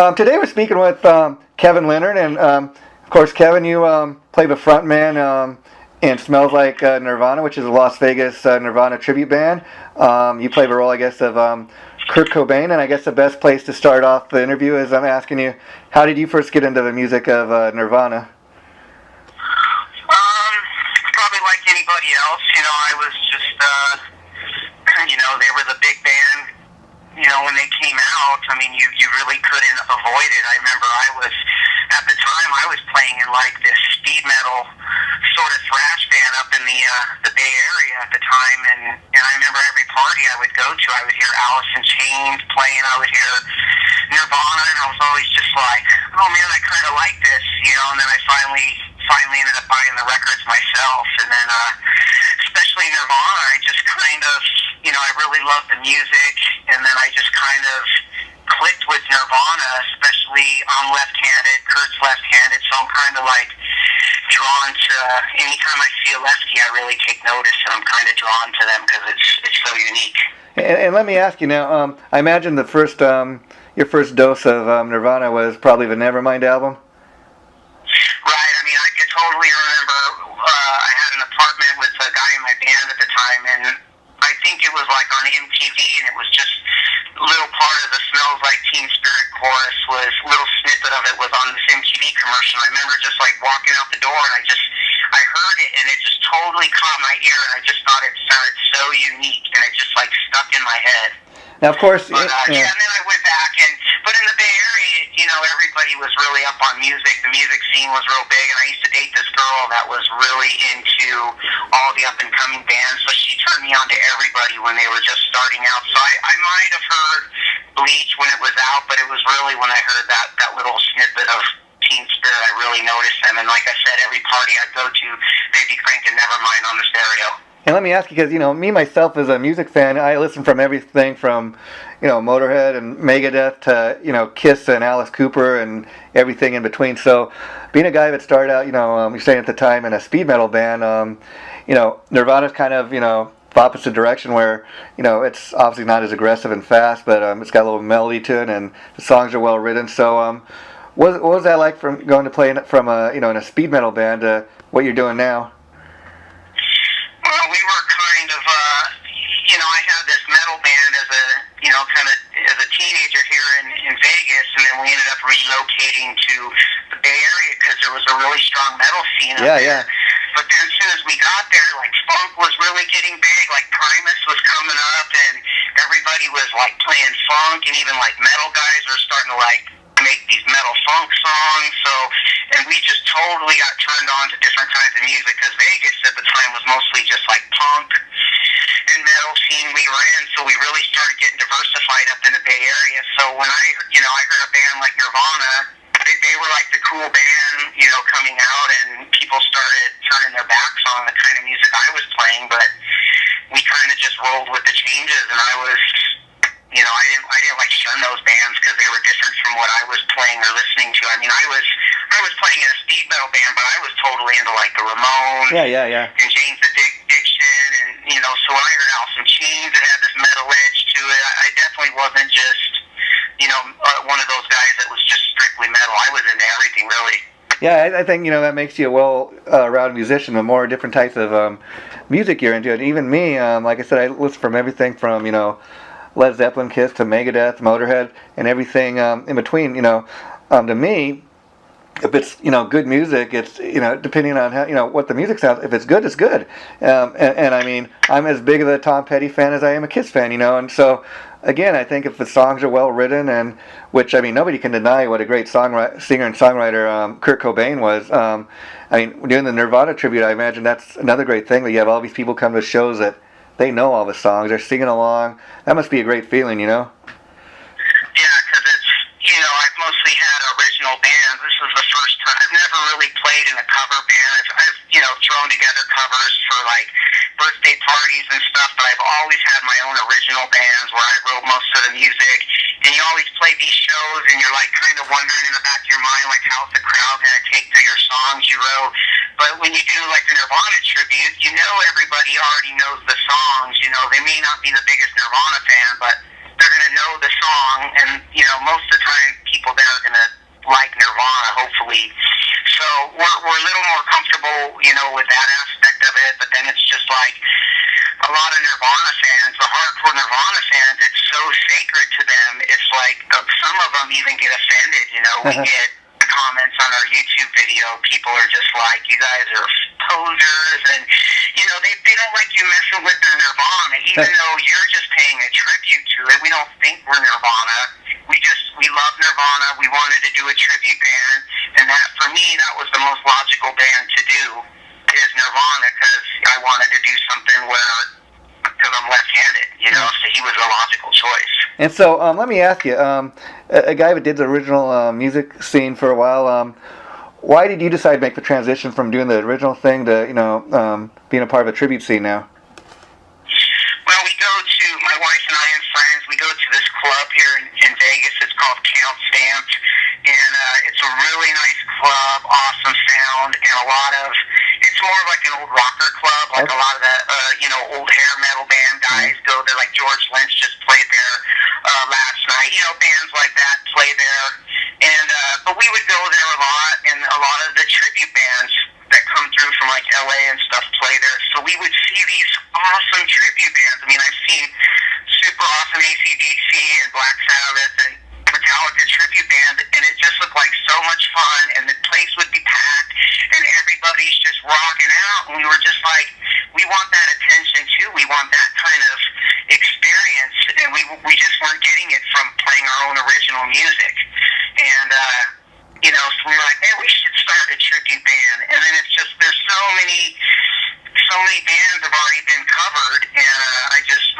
Today we're speaking with Kevin Leonard, and of course, Kevin, you play the frontman in Smells Like Nirvana, which is a Las Vegas Nirvana Tribute band. You play the role, I guess, of Kurt Cobain, and I guess the best place to start off the interview is I'm asking you, how did you first get into the music of Nirvana? Probably like anybody else, I was just, they were the big band, when they came out. I mean, you really couldn't avoid it. I remember at the time, I was playing in like this speed metal sort of thrash band up in the Bay Area at the time, and I remember every party I would go to, I would hear Alice in Chains playing, I would hear Nirvana, and I was always just like, oh man, I kind of like this, and then I finally ended up buying the records myself, and then especially Nirvana, I just kind of, I really loved the music, and then I just kind of clicked with Nirvana, especially I'm left-handed, Kurt's left-handed, so I'm kind of like drawn to, anytime I see a lefty, I really take notice, and I'm kind of drawn to them because it's so unique. And let me ask you now, I imagine the first, your first dose of Nirvana was probably the Nevermind album? Right, I mean, I can totally remember, I had an apartment with a guy in my band at the time, and I think it was like on MTV, and it was just a little part of the Smells Like Teen Spirit chorus was, a little snippet of it was on this MTV commercial. I remember just like walking out the door, and I heard it, and it just totally caught my ear, and I just thought it sounded so unique, and it just like stuck in my head. Now, of course, but, and then I went back, but in the Bay Area, everybody was really up on music. The music scene was real big, and I used to date this girl that was really into all the up-and-coming bands, so she turned me on to everybody when they were just starting out. So I might have heard Bleach when it was out, but it was really when I heard that little snippet of Teen Spirit, I really noticed them. And like I said, every party I'd go to, they'd be cranking Nevermind on the stereo. And let me ask you, because, me, myself, as a music fan, I listen from everything from, Motorhead and Megadeth to, Kiss and Alice Cooper and everything in between. So being a guy that started out, you're saying at the time in a speed metal band, Nirvana's kind of, the opposite direction where, it's obviously not as aggressive and fast, but it's got a little melody to it and the songs are well written. So what was that like from going to play from in a speed metal band to what you're doing now? Well, we were kind of, I had this metal band as a, as a teenager here in Vegas, and then we ended up relocating to the Bay Area because there was a really strong metal scene up there. Yeah. But then as soon as we got there, like funk was really getting big, like Primus was coming up, and everybody was like playing funk, and even like metal guys were starting to like make these metal funk songs. So, and we just totally got turned on to different kinds of music because Vegas at the time was mostly just like punk and metal scene we were in. So we really started getting diversified up in the Bay Area. So when I heard a band like Nirvana, they were like the cool band, coming out, and people started turning their backs on the kind of music I was playing. But we kind of just rolled with the changes, and I was, I didn't like shun those bands because they were different from what I was playing or listening to. I mean, I was playing in a speed metal band, but I was totally into like the Ramones, and James Addiction, and so when I heard Alice in Chains, it had this metal edge to it. I definitely wasn't just one of those guys that was just strictly metal. I was into everything, really. Yeah, I think that makes you a well-rounded musician. The more different types of music you're into, and even me, like I said, I listen from everything from Led Zeppelin, Kiss to Megadeth, Motorhead, and everything in between. To me, if it's good music, it's depending on how what the music sounds. If it's good, it's good. And I mean, I'm as big of a Tom Petty fan as I am a Kiss fan. And so again, I think if the songs are well written, and which I mean, nobody can deny what a great singer and songwriter Kurt Cobain was. I mean, doing the Nirvana tribute, I imagine that's another great thing that you have all these people come to shows that they know all the songs, they're singing along. That must be a great feeling, Yeah, because it's, I've mostly had original bands. This is the first time. I've never really played in a cover band. I've thrown together covers for like birthday parties and stuff, but I've always had my own original bands where I wrote most of the music. And you always play these shows, and you're like kind of wondering in the back of your mind, like, how's the crowd going to take to your songs you wrote? But when you do like the Nirvana tribute, everybody already knows the songs. They may not be the biggest Nirvana fan, but they're they're going to know the song, and, you know, most of the time people there are going to like Nirvana, hopefully. So we're a little more comfortable, you know, with that aspect of it, but then it's just like a lot of Nirvana fans, the hardcore Nirvana fans, it's so sacred to them. It's like some of them even get offended, you know. We get comments on our YouTube video. People are just like, you guys are posers, and, you know, they don't like you messing with their Nirvana, even though you're just paying a tribute to it. We don't think we're Nirvana. We love Nirvana. We wanted to do a tribute band, and that, for me, that was the most logical band to do, is Nirvana, because I wanted to do something where, because I'm left-handed, you know, so he was a logical choice. And so, let me ask you, a guy who did the original music scene for a while, why did you decide to make the transition from doing the original thing to, you know, being a part of a tribute scene now? Well, we go to, my wife and I and friends, we go to this club here in Vegas. It's called Count Stamped, and it's a really nice club, awesome sound, and a lot of, it's more like an old rocker club, like a lot of the, you know, old hair metal band guys go there, like George Lynch just played there last night. You know, bands like that play there, and but we would go there a lot, and a lot of the tribute bands that come through from like LA and stuff play there. So we would see these awesome tribute bands. I mean, I've seen super awesome AC/DC and Black Sabbath and Metallica tribute band, and it just looked like so much fun, and the place would be packed, and everybody's just rocking out, and we were just like, we want that attention too, we want that kind of experience, and we just weren't getting it from playing our own original music, and you know, so we were like, hey, we should start a tribute band, and then it's just, there's so many bands have already been covered, and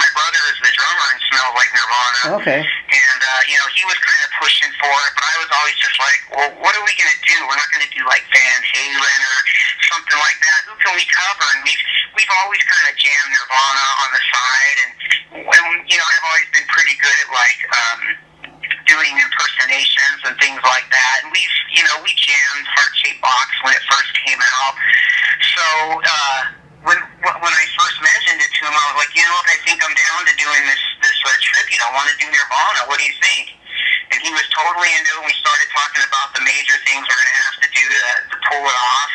my brother is the drummer in Smells Like Nirvana. Okay. And, you know, he was kind of pushing for it, but I was always just like, well, what are we going to do? We're not going to do like Van Halen or something like that. Who can we cover? And we've always kind of jammed Nirvana on the side, and you know, I've always been pretty good at like, doing impersonations and things like that. And we jammed Heart Shaped Box when it first came out. So, when I first mentioned it to him, I was like, you know, I think I'm down to doing this tribute. I want to do Nirvana. What do you think? And he was totally into it. We started talking about the major things we're going to have to do to pull it off.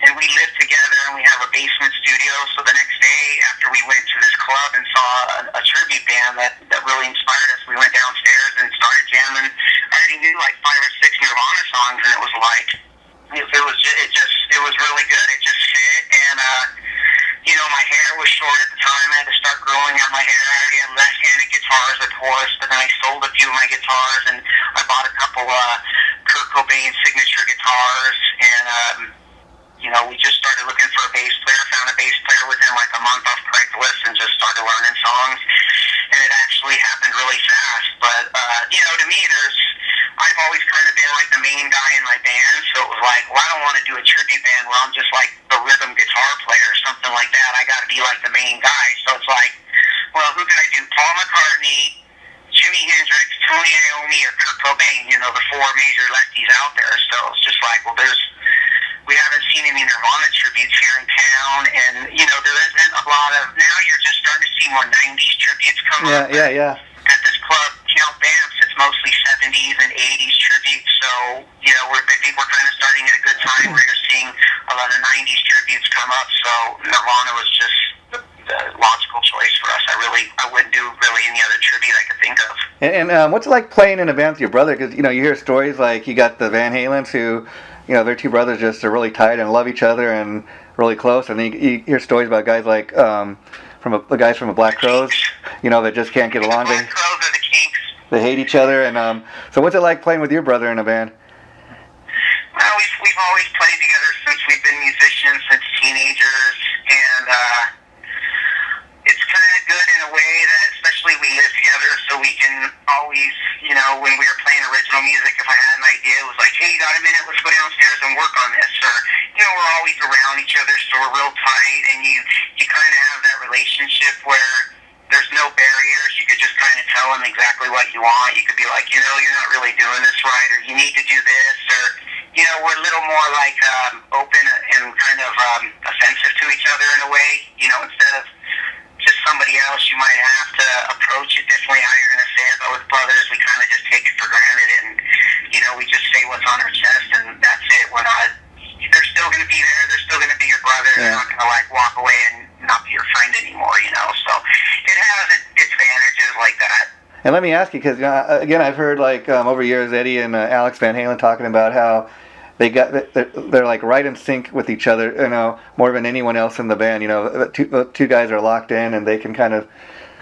And we lived together, and we have a basement studio. So the next day, after we went to this club and saw a tribute band that really inspired us, we went downstairs and started jamming. I already knew like 5 or 6 Nirvana songs, and it was like, it was really good. It just fit, and you know, my hair was short at the time. I had to start growing out my hair. I already had left-handed guitars, of course, but then I sold a few of my guitars, and I bought a couple Kurt Cobain signature guitars, and you know, we just started looking for a bass player. Found a bass player within like a month off Craigslist, and just started learning songs, and it actually happened really fast. But you know, to me, I've always kind of been like the main guy in my band, so it was like, well, I don't want to do a tribute band where I'm just like the rhythm guitar player or something like that. I got to be like the main guy. So it's like, well, who can I do? Paul McCartney, Jimi Hendrix, Tony Iommi, or Kurt Cobain? You know, the 4 major lefties out there. So it's just like, well, we haven't seen any Nirvana tributes here in town, and you know, there isn't a lot of. Now you're just starting to see more '90s tributes come up. Yeah. At this club, Count Vamps, it's mostly 70s and 80s tributes, so, you know, I think we're kind of starting at a good time where you're seeing a lot of 90s tributes come up, so Nirvana was just the logical choice for us. I wouldn't do really any other tribute I could think of. And what's it like playing in a band with your brother? Because, you know, you hear stories like you got the Van Halens who, you know, their 2 brothers just are really tight and love each other and really close, and then you hear stories about guys like, the guys from the Black Crowes, you know, that just can't get along. The Black Crowes are the Kinks. They hate each other, and so what's it like playing with your brother in a band? Well, we've always played together since we've been musicians, since teenagers, and it's kind of good in a way that, especially we live together, so we can always, you know, when we were playing original music, if I had an idea, it was like, hey, you got a minute, let's go downstairs and work on this, or, you know, we're always around each other, so we're real tight, and you kind of have that relationship where there's no barriers. You could just kind of tell them exactly what you want. You could be like, you know, you're not really doing this right, or you need to do this, or, you know, we're a little more like open and kind of offensive to each other in a way, you know, instead of just somebody else, you might have to approach it differently how you're going to say it. But with brothers, we kind of just take it for granted, and we just say what's on our chest, and that's it. We're not. They're still going to be there. They're still going to be your brother. They're not going to walk away and not be your friend anymore. So it has its advantages like that. And let me ask you, because again, I've heard over years Eddie and Alex Van Halen talking about how they're like right in sync with each other, more than anyone else in the band. Two guys are locked in, and they can kind of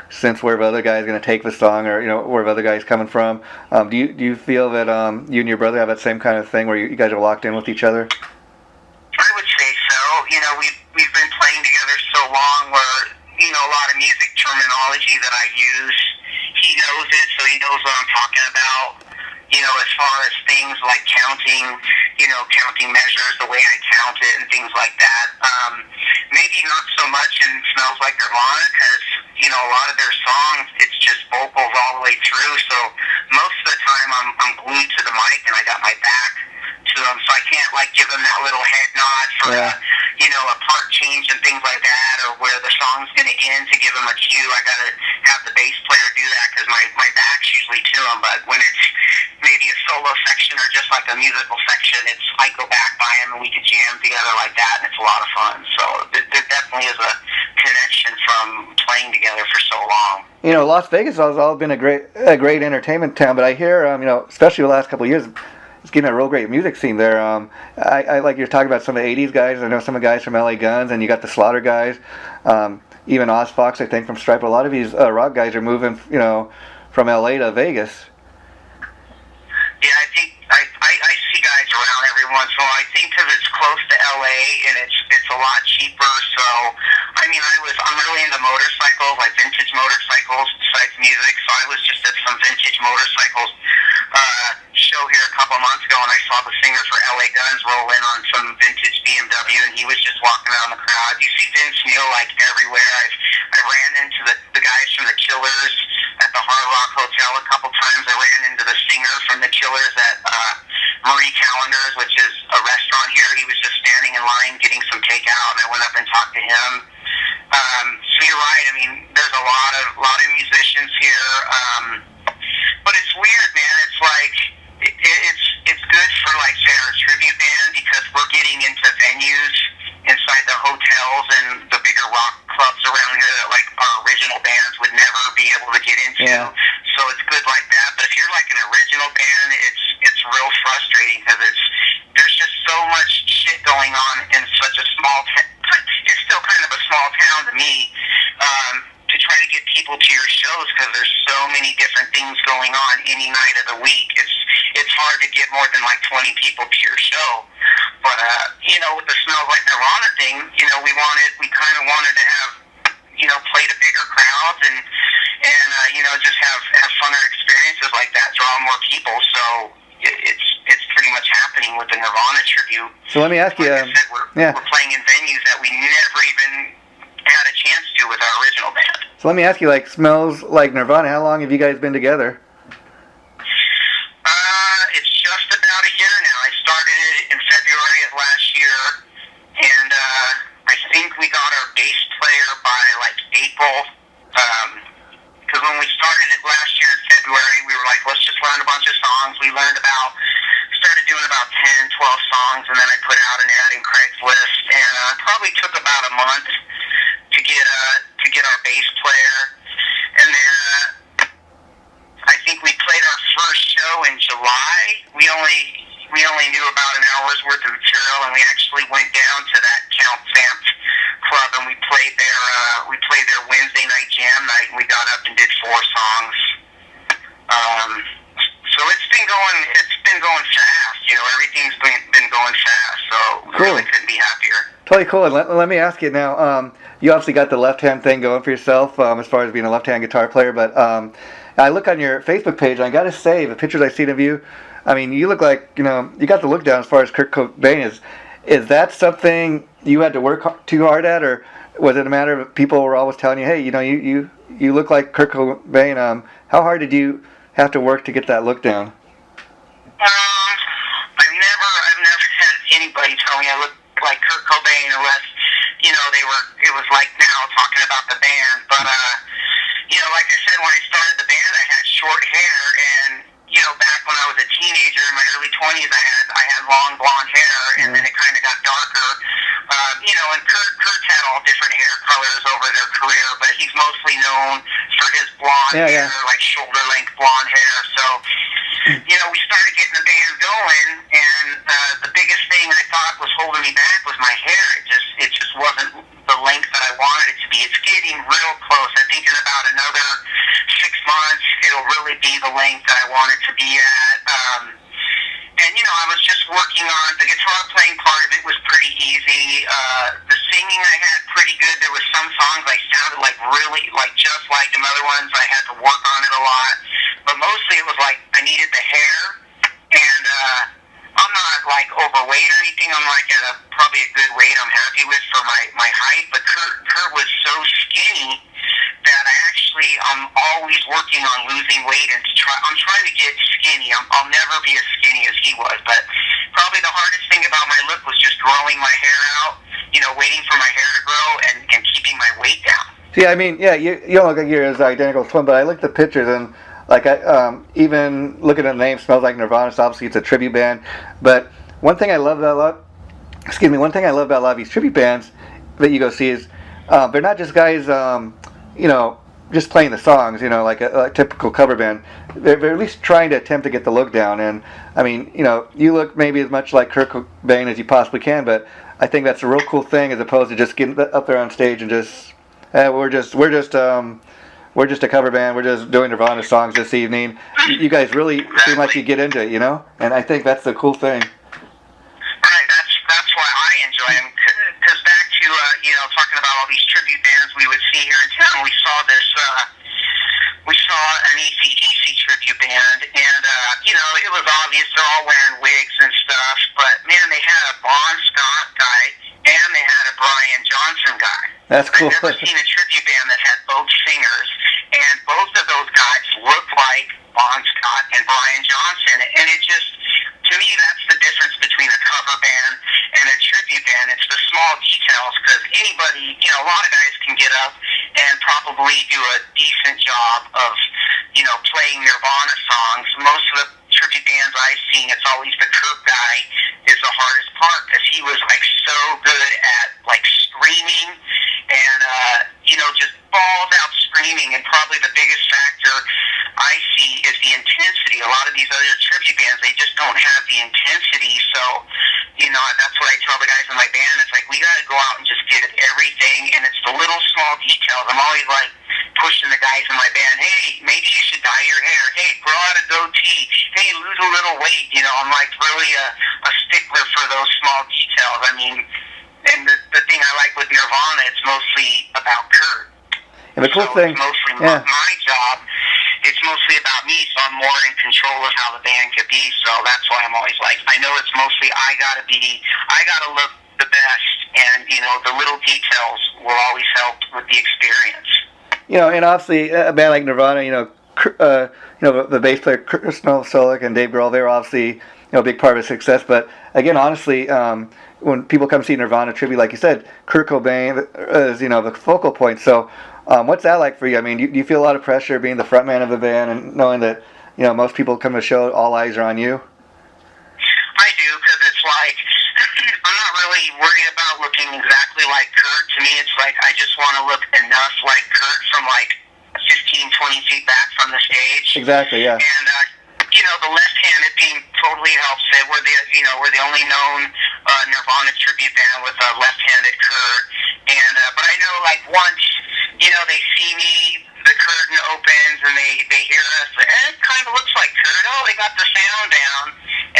sense where the other guy's going to take the song, or where the other guy's coming from. Do you feel that you and your brother have that same kind of thing where you guys are locked in with each other? I would say so. We've been playing together so long where a lot of music terminology that I use, he knows it, so he knows what I'm talking about. As far as things like counting measures, the way I count it, and things like that. Maybe not so much in Smells Like Nirvana, because a lot of their songs, it's just vocals all the way through. So most of the time, I'm glued to the mic, and I got my back to them, so I can't give them that little head nod for a part change and things like that, or where the song's going to end to give them a cue. I got to have the bass player do that because my back's usually to them. But when it's maybe a solo section or just like a musical section, I go back by them and we can jam together like that, and it's a lot of fun. So there definitely is a connection from playing together for so long. Las Vegas has always been a great entertainment town, but I hear especially the last couple of years, it's getting a real great music scene there. I like you're talking about some of the 80s guys. I know some of the guys from LA Guns, and you got the Slaughter guys. Even Oz Fox, I think, from Stripe. A lot of these rock guys are moving, from LA to Vegas. Yeah, I think I see guys around every once in a while. I think because it's close to LA and it's a lot cheaper. So, I'm really into motorcycles, like vintage motorcycles besides music. So I was just at some vintage motorcycles show here a couple months ago, and I saw the singer for LA Guns roll in on some vintage BMW, and he was just walking around the crowd. You see Vince Neil everywhere. I ran into the guys from the Killers at the Hard Rock Hotel a couple times. I ran into the singer from the Killers at Marie Callender's, which is a restaurant here. He was just standing in line getting some takeout, and I went up and talked to him. So you're right. There's a lot of musicians here, but it's weird, man. It's like it's good for say our tribute band, because we're getting into venues inside the hotels and the bigger rock clubs around here that our original bands would never be able to get into. Yeah. So it's good like that. But if you're an original band, it's real frustrating because there's just so much shit going on in such a small it's still kind of a small town to me, to try to get people to your shows, because there's so many different things going on any night of the week. It's hard to get more than 20 people to your show. But with the Smells Like Nirvana thing, we kind of wanted to have play to bigger crowds and just have funner experiences like that, draw more people. So it's pretty much happening with the Nirvana tribute. So let me ask you, like I said, we're playing in venues that we never even had a chance to with our original band. So let me ask you, Smells Like Nirvana, how long have you guys been together? It's just about a year now. I started it in February of last year, and I think we got our bass player by April. Because when we started it last year in February, we were let's just learn a bunch of songs. We started doing about 10, 12 songs, and then I put out an ad in Craigslist, and probably took about a month to get our bass player. And then I think we played our first show in July. We only knew about an hour's worth of material, and we actually went down to that Count Vamp club, and we played their Wednesday night jam night, and we got up and did 4 songs. So it's been going fast. Everything's been going fast. So cool. Really couldn't be happier. Totally cool. And let me ask you now. You obviously got the left-hand thing going for yourself, as far as being a left-hand guitar player. But I look on your Facebook page, and I got to say, the pictures I've seen of you, you look like you got the look down as far as Kurt Cobain is. Is that something you had to work too hard at, or was it a matter of people were always telling you, hey, you look like Kurt Cobain? How hard did you have to work to get that look down? I've never had anybody tell me I look like Kurt Cobain, unless it was like now talking about the band. But, like I said, when I started the band, I had short hair, and, back when I was a teenager in my early 20s, I had long blonde hair, and then it kind of got darker. And Kurt's had all different hair colors over their career, but he's mostly known for his blonde hair, like shoulder-length blonde hair. So, we started getting the band going, and the biggest thing I thought was holding me back was my hair. It just wasn't the length that I wanted it to be. It's getting real close. I think in about another 6 months, it'll really be the length that I want it to be at. I was just working on the guitar playing part of it was pretty easy. The singing I had pretty good. There was some songs I sounded like really like just like them. Other ones I had to work on it a lot. But mostly it was like I needed the hair, and I'm not like overweight or anything. I'm like at probably a good weight I'm happy with for my height. But Kurt was so skinny that I'm always working on losing weight, and I'm trying to get skinny. I'll never be as skinny as he was, but probably the hardest thing about my look was just growing my hair out, waiting for my hair to grow and keeping my weight down. See, I mean, yeah, you don't look like you're as identical twin, but I looked at the pictures, and like even looking at the name, Smells Like Nirvana. So obviously it's a tribute band, but one thing I love about a lot of these tribute bands that you go see is they're not just guys, just playing the songs, like a typical cover band. They're at least trying to attempt to get the look down. And I mean, you look maybe as much like Kurt Cobain as you possibly can, but I think that's a real cool thing as opposed to just getting up there on stage and just we're just a cover band. We're just doing Nirvana songs this evening. You guys really seem like you get into it, and I think that's the cool thing. Right, that's why I enjoy them. Because back to talking about all these tribute bands we would see here in town, we saw an AC/DC tribute band, and it was obvious they're all wearing wigs and stuff. But man, they had a Bon Scott guy and they had a Brian Johnson guy. That's cool. I've never seen a tribute band that had both singers, and both of those guys looked like Bon Scott and Brian Johnson, and it just, to me, that's the difference between a cover band and a tribute band. It's the small details, because anybody, a lot of guys can get up and probably do a decent job of, playing Nirvana songs. Most of the tribute bands I've seen, it's always the Kurt guy is the hardest part, because he was like so good at like screaming and just balls out screaming. And probably the biggest factor I see is the intensity. A lot of these other tribute bands, they just don't have the intensity. So that's what I tell the guys in my band. It's like, we got to go out and just give it everything, and it's the little small details. I'm always like pushing the guys in my band, hey, maybe you should dye your hair, hey, grow out a goatee, hey, lose a little weight. I'm like really a stickler for those small details. I mean, and the thing I like with Nirvana, it's mostly about Kurt. And the cool thing, it's mostly my job. It's mostly about me, so I'm more in control of how the band could be. So that's why I'm always like, I know it's mostly I gotta look the best, and the little details will always help with the experience. And obviously a band like Nirvana, the bass player Chris Novoselic and Dave Grohl, they're obviously a big part of its success. But again, honestly, when people come see Nirvana tribute, like you said, Kurt Cobain is the focal point. So what's that like for you? I mean, do you feel a lot of pressure being the front man of the band and knowing that most people come to the show, all eyes are on you? I do, because it's like I'm not really worried about looking exactly like Kurt. To me, it's like I just want to look enough like Kurt from like 15, 20 feet back from the stage. Exactly, yeah. And the left-handed thing totally helps it. We're the only known Nirvana tribute band with a left-handed Kurt. And but I know, like, once they see me, the curtain opens and they hear us. It kind of looks like Kurt. Oh, they got the sound down.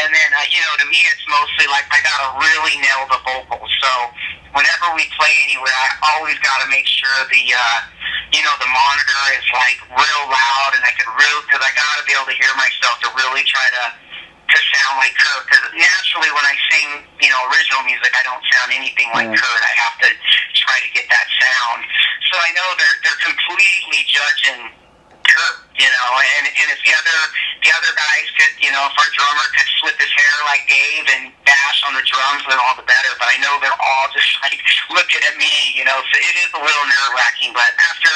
And then to me, it's mostly like I gotta really nail the vocals. So whenever we play anywhere, I always gotta make sure the monitor is like real loud, and because I gotta be able to hear myself to really try to sound like Kurt. Because naturally, when I sing, original music, I don't sound anything like Kurt. I have to try to get that sound. So I know they're completely judging Kurt, and if the other guys could, if our drummer could flip his hair like Dave and Bash on the drums, then all the better. But I know they're all just like looking at me, you know. So it is a little nerve-wracking. But after,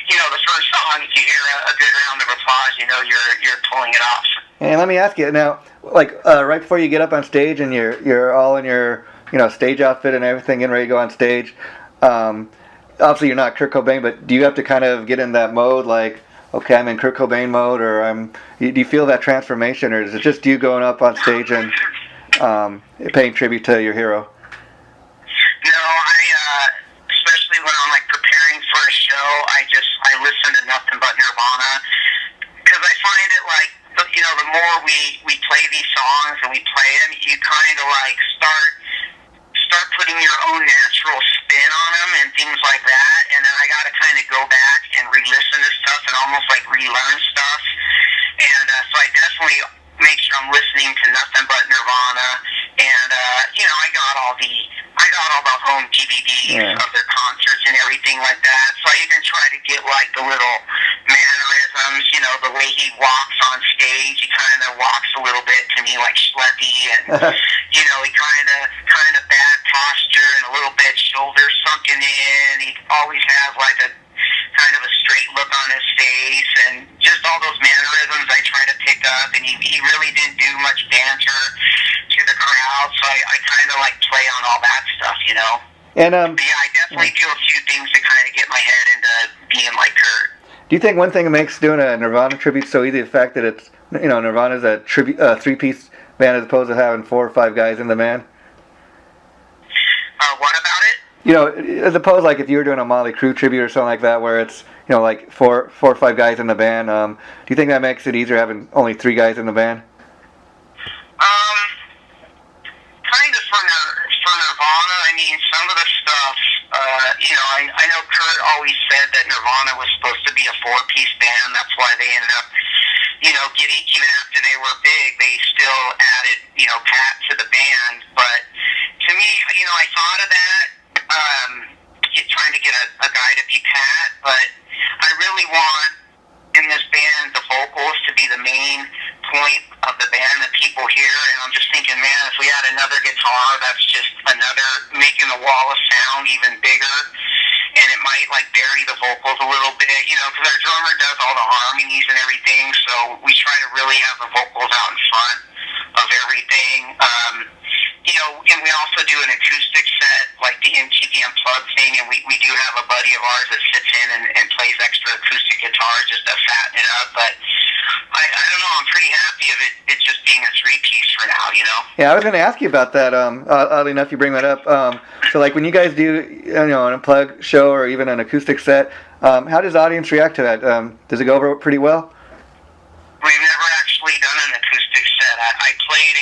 you know, the first song, if you hear a good round of applause, you know you're pulling it off. And let me ask you now, like right before you get up on stage and you're all in your, you know, stage outfit and everything, getting ready to go on stage. Obviously, you're not Kurt Cobain, but do you have to kind of get in that mode, like, okay, I'm in Kurt Cobain mode, or do you feel that transformation, or is it just you going up on stage and paying tribute to your hero? No, especially when I'm like preparing for a show, I listen to nothing but Nirvana, because I find it like, you know, the more we play these songs and we play them, you kind of like start putting your own natural spin on them and things like that, and then I got to kind of go back and re-listen to stuff and almost like relearn stuff, and so I definitely make sure I'm listening to nothing but Nirvana, and you know, I got all the home DVDs of their concerts and everything like that, so I even try to get like the little mannerisms, you know, the way he walks on stage, he kind of walks a little bit to me like Schleppy, and you know, he kind of bad posture and a little bit shoulders sunken in. He always has like a kind of a straight look on his face, and just all those mannerisms I try to pick up, and he really didn't do much banter to the crowd, so I kind of like play on all that stuff, you know. And but yeah, I definitely do a few things to kind of get my head into being like Kurt. Do you think one thing that makes doing a Nirvana tribute so easy, the fact that it's, you know, Nirvana's a three-piece band as opposed to having 4 or 5 guys in the band? What about it? You know, as opposed, like if you were doing a Motley Crue tribute or something like that, where it's, you know, like four or 5 guys in the band. Do you think that makes it easier having only 3 guys in the band? Kind of for Nirvana. I mean, some of the stuff, you know, I know Kurt always said that Nirvana was supposed to be a 4-piece band. That's why they ended up, you know, getting, even after they were big, they still added, you know, Pat to the band. But to me, you know, I thought of that, trying to get a guy to be Pat, but I really want in this band the vocals to be the main point of the band that people hear, and I'm just thinking, man, if we had another guitar, that's just another, making the wall of sound even bigger, and it might like bury the vocals a little bit, you know, because our drummer does all the harmonies and everything, so we try to really have the vocals out in front of everything. You know, and we also do an acoustic set, like the MTV Unplugged thing, and we do have a buddy of ours that sits in and plays extra acoustic guitar just to fatten it up, but I don't know, I'm pretty happy of it just being a 3-piece for now, you know? Yeah, I was going to ask you about that, oddly enough you bring that up. So like when you guys do, you know, an Unplugged show or even an acoustic set, how does the audience react to that? Does it go over pretty well? We've never actually done an acoustic set. I played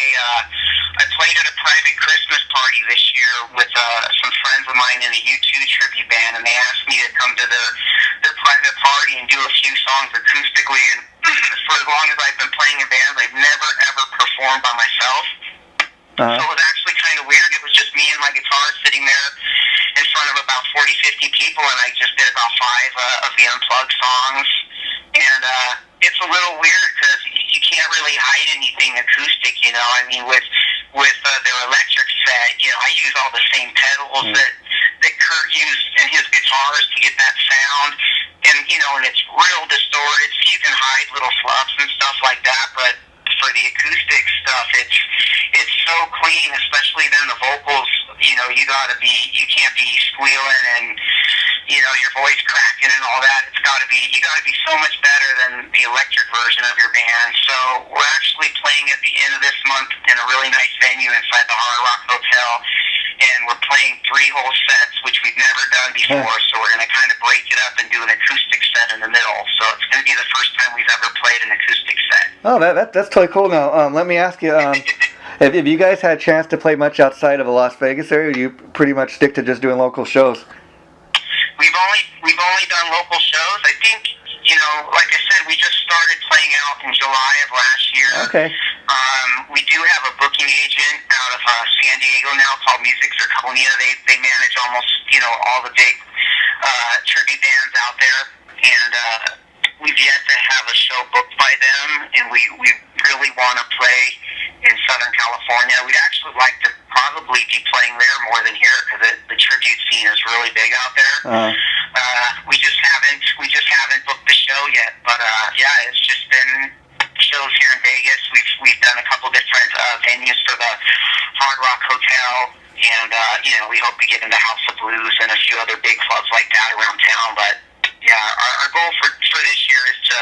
at a private Christmas party this year with some friends of mine in a U2 tribute band, and they asked me to come to their private party and do a few songs acoustically. And for as long as I've been playing in bands, I've never ever performed by myself. So it was actually kind of weird. It was just me and my guitar sitting there in front of about 40, 50 people, and I just did about 5 of the Unplugged songs. And it's a little weird because you can't really hide anything acoustic, you know. I mean, with their electric set, you know, I use all the same pedals that Kurt used in his guitars to get that sound. And, you know, and it's real distorted, so you can hide little fluffs and stuff like that, but for the acoustic stuff, it's so clean, especially then the vocals, you know, you can't be squealing and, you know, your voice cracking and all that. You gotta be so much better than the electric version of your band. So we're actually playing at the end of this month in a really nice venue inside the Hard Rock Hotel, and we're playing 3 whole sets, which we've never done before, so we're gonna kind of break it up and do an acoustic set in the middle. So it's gonna be the first time we've ever played an acoustic set. Oh, that's totally cool. Now, let me ask you, have you guys had a chance to play much outside of the Las Vegas area, or do you pretty much stick to just doing local shows? We've only done local shows. I think, you know, like I said, we just started playing out in July of last year. Okay. We do have a booking agent out of San Diego now called Music Zirconia. They manage almost, you know, all the big tribute bands out there, and we've yet to have a show booked by them, and we really want to play in Southern California. California. We'd actually like to probably be playing there more than here because the tribute scene is really big out there. We just haven't booked the show yet, but yeah, it's just been shows here in Vegas. We've done a couple different venues for the Hard Rock Hotel, and we hope to get into House of Blues and a few other big clubs like that around town. But yeah, our goal for this year is to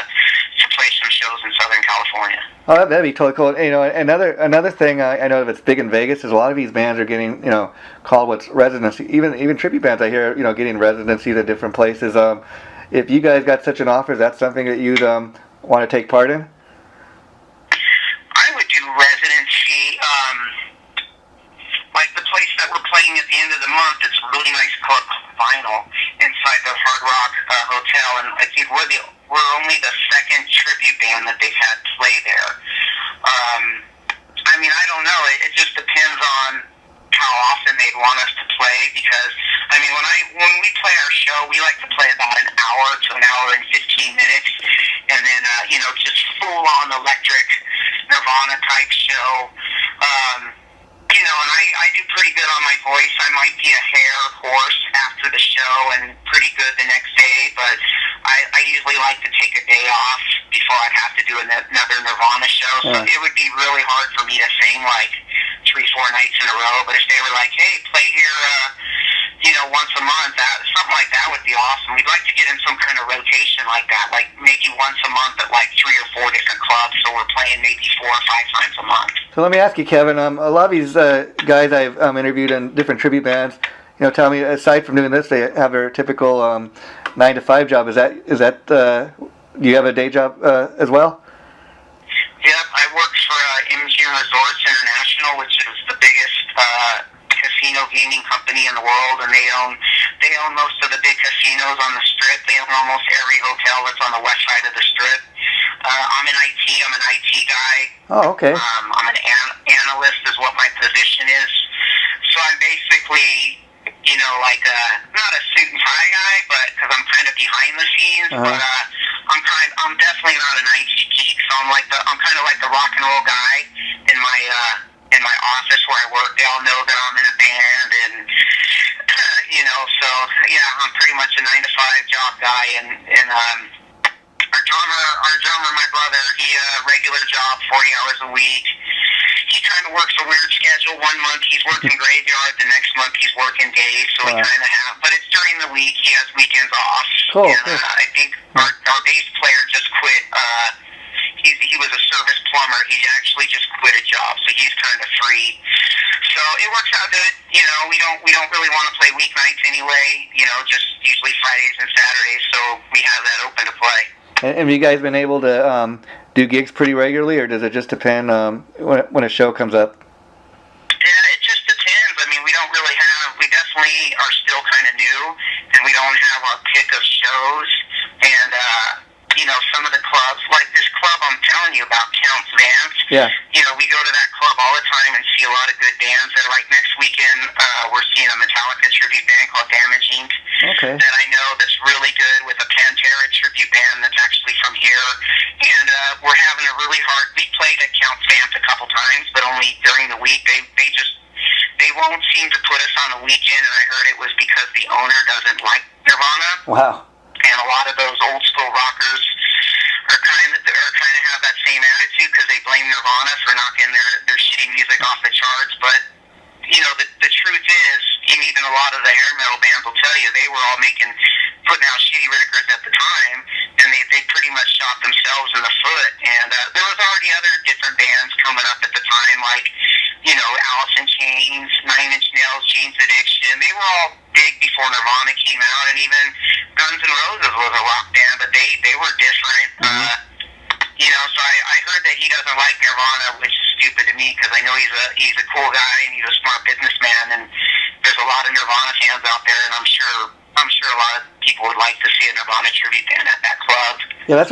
play some shows in Southern California. Oh, that'd be totally cool. You know, another thing I know that's big in Vegas is a lot of these bands are getting, called what's residency. Even tribute bands I hear, getting residencies at different places. If you guys got such an offer, is that something that you'd want to take part in? I would do residency. Like the place that we're playing at the end of the month, it's a really nice club called Vinyl inside the Hard Rock Hotel, and I think we're only the second tribute band that they've had play there. I mean, I don't know. It just depends on how often they'd want us to play, because I mean, when we play our show, we like to play about an hour to an hour and 15 minutes, and then just full on electric Nirvana type show. And I do pretty good on my voice. I might be a hair hoarse after the show and pretty good the next day, but I usually like to take a day off before I have to do another Nirvana show. So it would be really hard for me to sing like 3-4 nights in a row. But if they were like, hey, play here, once a month, something like that would be awesome. We'd like to get in some kind of rotation like that, like maybe once a month at like 3 or 4 different clubs, so we're playing maybe 4 or 5 times a month. So let me ask you, Kevin, a lot of these guys I've interviewed in different tribute bands, tell me, aside from doing this, they have their typical 9-to-5 job. Is that do you have a day job as well? Yep, I work for MGM Resorts International, which is the biggest casino gaming company in the world, and they own most of the big casinos on the Strip. They own almost every hotel that's on the west side of the Strip. I'm in IT. I'm an IT guy. Oh, okay. I'm an analyst is what my position is. So I'm basically, like not a suit and tie guy, but because I'm kind of behind the scenes. But I'm definitely not an IT geek. So I'm kind of like the rock and roll guy in my office where I work. They all know that I'm in a band, and so yeah, I'm pretty much a 9-to-5 job guy. And our drummer, my brother, he regular job, 40 hours a week. He kind of works a weird schedule. 1 month he's working graveyard, the next month he's working days. So we kind of have, but it's during the week. He has weekends off. Cool. And I think our bass player just quit. He was a service plumber. He actually just quit a job, so he's kind of free. So it works out good. We don't really want to play weeknights anyway. Just usually Fridays and Saturdays. So we have that open to play. And have you guys been able to do gigs pretty regularly, or does it just depend when a show comes up? Yeah, it just depends. I mean, we definitely are still kind of new, and we don't have our pick of shows. And some of the clubs, like this club I'm telling you about, Counts Vance. Yeah. We go to that club all the time and see a lot of good bands. And like next weekend, we're seeing a Metallica tribute band called Damage Inc. Okay. That I know that's really good, with a Pantera tribute band that's actually from here. And we're having a really hard. We played at Counts Vance a couple times, but only during the week. They won't seem to put us on a weekend, and I heard it was because the owner doesn't like Nirvana. Wow. And a lot of those old school rockers are kind of have that same attitude because they blame Nirvana for not getting their shitty music off the charts. But the truth is, and even a lot of the hair metal bands will tell you, they were all putting out shitty records at the time, and they pretty much shot themselves in the foot. And there was already other different bands coming up at the time, like Alice in Chains, 9 Inch Nails, Jane's Addiction. They were all big before Nirvana came out, and even Guns N' Roses was a rock band, but they were different. So I heard that he doesn't like Nirvana, which is stupid to me because I know he's a cool guy and he's a smart businessman, and there's a lot of Nirvana fans out there, and I'm sure a lot of people would like to see a Nirvana tribute band at that club. Yeah, that's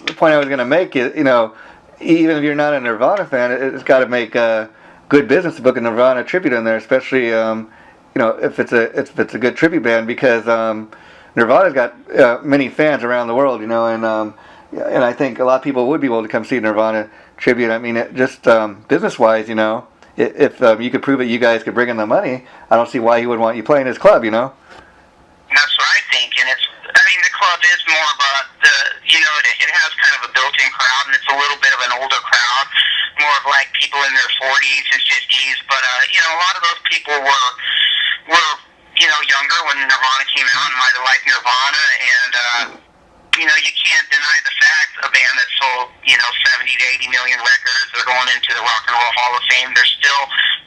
the point I was gonna make. Even if you're not a Nirvana fan, it's got to make good business to book a Nirvana tribute in there, especially if it's a good tribute band, because Nirvana's got many fans around the world, and and I think a lot of people would be able to come see Nirvana tribute. I mean, just business-wise, if you could prove that you guys could bring in the money, I don't see why he would want you playing his club, That's what I think, and the club is more of it has kind of a built-in crowd, and it's a little bit of an older crowd, more of like people in their 40s and 50s, but, a lot of those people were younger when Nirvana came out and might have liked Nirvana, and, you can't deny the fact a band that sold, 70 to 80 million records, they're going into the Rock and Roll Hall of Fame, they're still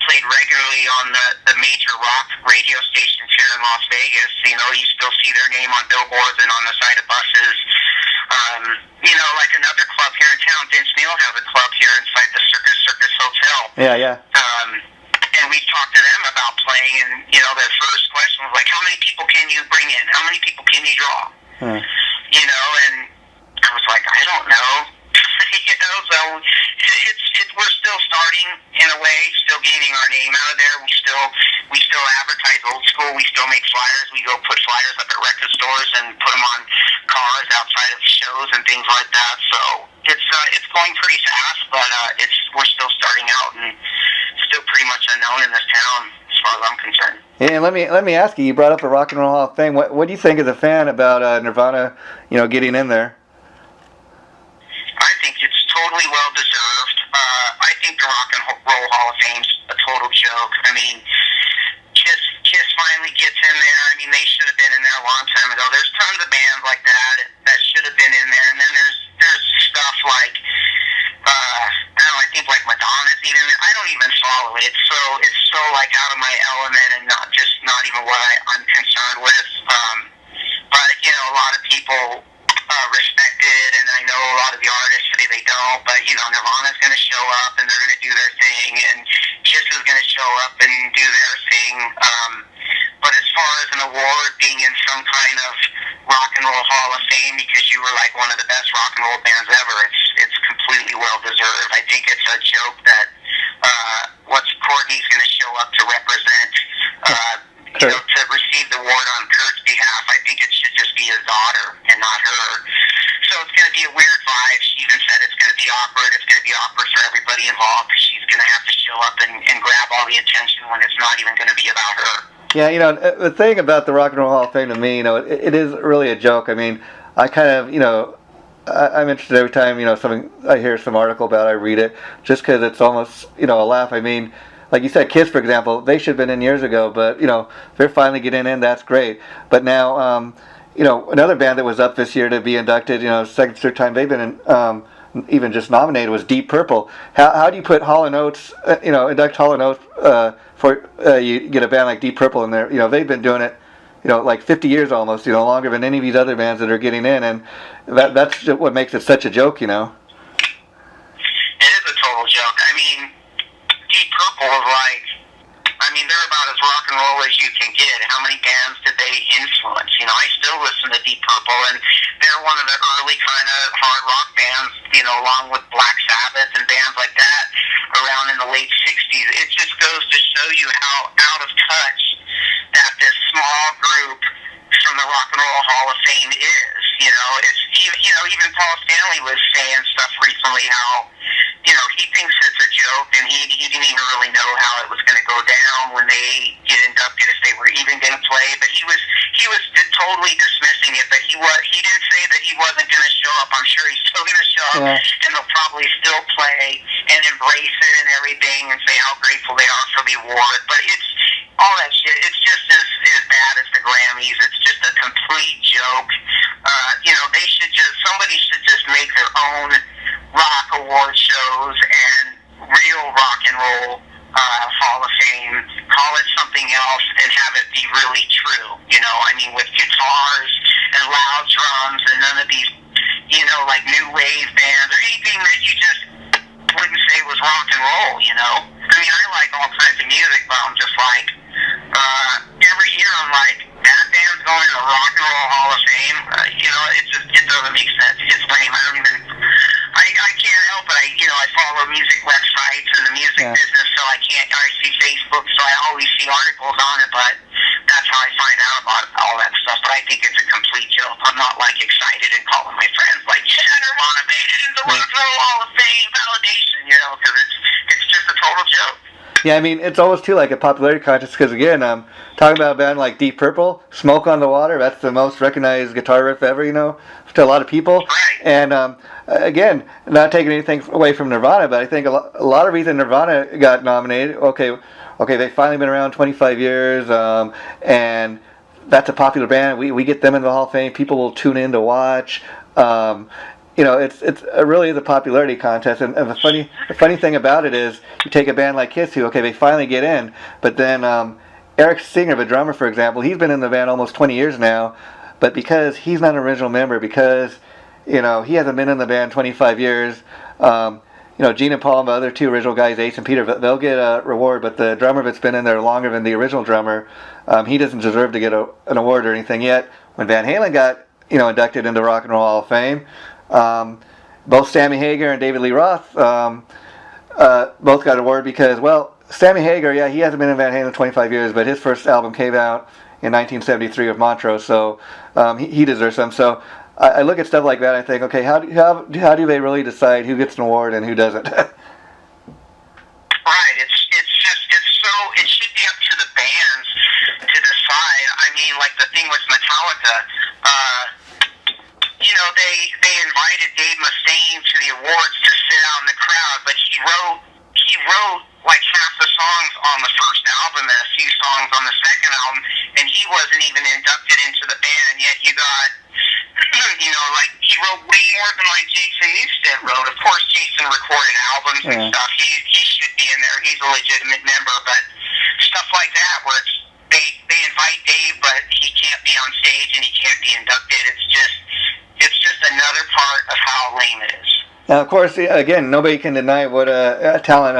played regularly on the major rock radio stations here in Las Vegas. You still see their name on billboards and on the side of buses. Like another club here in town, Vince Neil has a club here inside the Circus Hotel. Yeah. And we've talked to them about playing, and, their first question was like, how many people can you bring in? How many people can you draw? And I was like, I don't know. So we're still starting in a way, still gaining our name out of there. We still advertise old school. We still make flyers. We go put flyers up at record stores and put them on cars outside of shows and things like that. So it's going pretty fast, but we're still starting out and still pretty much unknown in this town as far as I'm concerned. And let me ask you. You brought up the Rock and Roll Hall of Fame. What do you think as a fan about Nirvana? Getting in there. I think it's totally well deserved. I think the Rock and Roll Hall of Fame's a total joke. I mean, Kiss finally gets in there. I mean, they should have been in there a long time ago. There's tons of bands like that should have been in there. And then there's stuff like I think like Madonna's even. I don't even follow it. It's so like out of my element and not even what I'm concerned with. But a lot of people respect it, and I know a lot of the artists say they don't, but Nirvana's going to show up and they're going to do their thing, and Kiss is going to show up and do their thing. But as far as an award being in some kind of Rock and Roll Hall of Fame because you were like one of the best rock and roll bands ever, it's completely well deserved. I think it's a joke that Courtney's going to show up to represent. To receive the award on Kurt's behalf. I think it should just be his daughter and not her. So it's going to be a weird vibe. She even said it's going to be awkward. It's going to be awkward for everybody involved because she's going to have to show up and grab all the attention when it's not even going to be about her. Yeah, the thing about the Rock and Roll Hall of Fame to me, it is really a joke. I mean, I kind of, I'm interested every time, something I hear some article about, I read it, just because it's almost, a laugh. I mean, like you said, Kiss, for example, they should have been in years ago, but, they're finally getting in, that's great. But now, another band that was up this year to be inducted, second, third time they've been even just nominated was Deep Purple. How do you put Hall & Oates, induct Hall & Oates for you get a band like Deep Purple in there? They've been doing it, like 50 years almost, longer than any of these other bands that are getting in, and that's what makes it such a joke, It is a total joke. I mean, Deep Purple is they're about as rock and roll as you can get. How many bands did they influence? I still listen to Deep Purple, and they're one of the early kind of hard rock bands, along with Black Sabbath and bands like that around in the late 60s. It just goes to show you how out of touch that this small group from the Rock and Roll Hall of Fame is. It's even Paul Stanley was saying stuff recently how he thinks it's a joke, and he didn't even really know how it was going to go down when they get inducted, if they were even going to play. But he was totally dismissing it. But he didn't say that he wasn't going to show up. I'm sure he's still going to show up, and they'll probably still play and embrace it and everything, and say how grateful they are for the award. But it's all that shit. It's just as bad as the Grammys. It's just a complete joke. Somebody should just make their own rock award shows and real rock and roll Hall of Fame. Call it something else and have it be really true. With guitars and loud drums and none of these, like new wave bands or anything that you just wouldn't say was rock and roll. I like all kinds of music, but I'm just like, every year I'm like, that band's going to the Rock and Roll Hall of Fame. It doesn't make sense. It's lame. I can't help it. I follow music websites and the music business, so I see Facebook, so I always see articles on it, but that's how I find out about all that stuff. But I think it's a complete joke. I'm not like excited and calling my friends like, yeah, Nirvana made it into Rock and Roll Hall of Fame validation, because it's just a total joke. Yeah, I mean, it's almost too like a popularity contest because, again, talking about a band like Deep Purple, Smoke on the Water, that's the most recognized guitar riff ever, to a lot of people. Right. And, again, not taking anything away from Nirvana, but I think a lot of reason Nirvana got nominated, okay, they've finally been around 25 years, and that's a popular band. We get them in the Hall of Fame. People will tune in to watch. It really is a popularity contest, and the funny thing about it is you take a band like Kiss, who they finally get in, but then Eric Singer, the drummer, for example, he's been in the band almost 20 years now, but because he's not an original member, because he hasn't been in the band 25 years, Gene and Paul and the other two original guys, Ace and Peter, they'll get a reward, but the drummer that's been in there longer than the original drummer, he doesn't deserve to get an award or anything yet. When Van Halen got inducted into Rock and Roll Hall of Fame, both Sammy Hagar and David Lee Roth both got an award because, Sammy Hagar, he hasn't been in Van Halen 25 years, but his first album came out in 1973 with Montrose, so he deserves some. So I look at stuff like that and I think, okay, how do they really decide who gets an award and who doesn't? Right. It should be up to the bands to decide. I mean, like the thing with Metallica, they invited Dave Mustaine to the awards to sit out in the crowd, but he wrote like half the songs on the first album and a few songs on the second album, and he wasn't even inducted into the band, yet you got, he wrote way more than like Jason Newsted wrote. Of course, Jason recorded albums and stuff. He should be in there. He's a legitimate member, but stuff like that where they invite Dave, but he can't be on stage and he can't be inducted. It's just another part of how lame it is. Now, of course, again, nobody can deny what a talent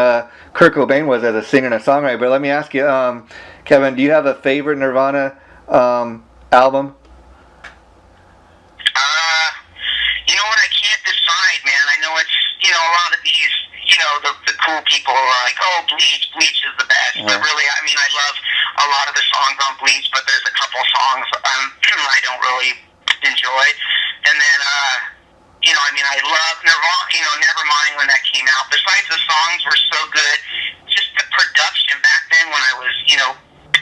Kurt Cobain was as a singer and a songwriter. But let me ask you, Kevin, do you have a favorite Nirvana album? You know what? I can't decide, man. I know it's, a lot of these, the cool people are like, oh, Bleach is the best. But really, I mean, I love a lot of the songs on Bleach, but there's a couple songs I don't really enjoy. And then, I love Nirvana, Nevermind when that came out. Besides the songs were so good, just the production back then when I was,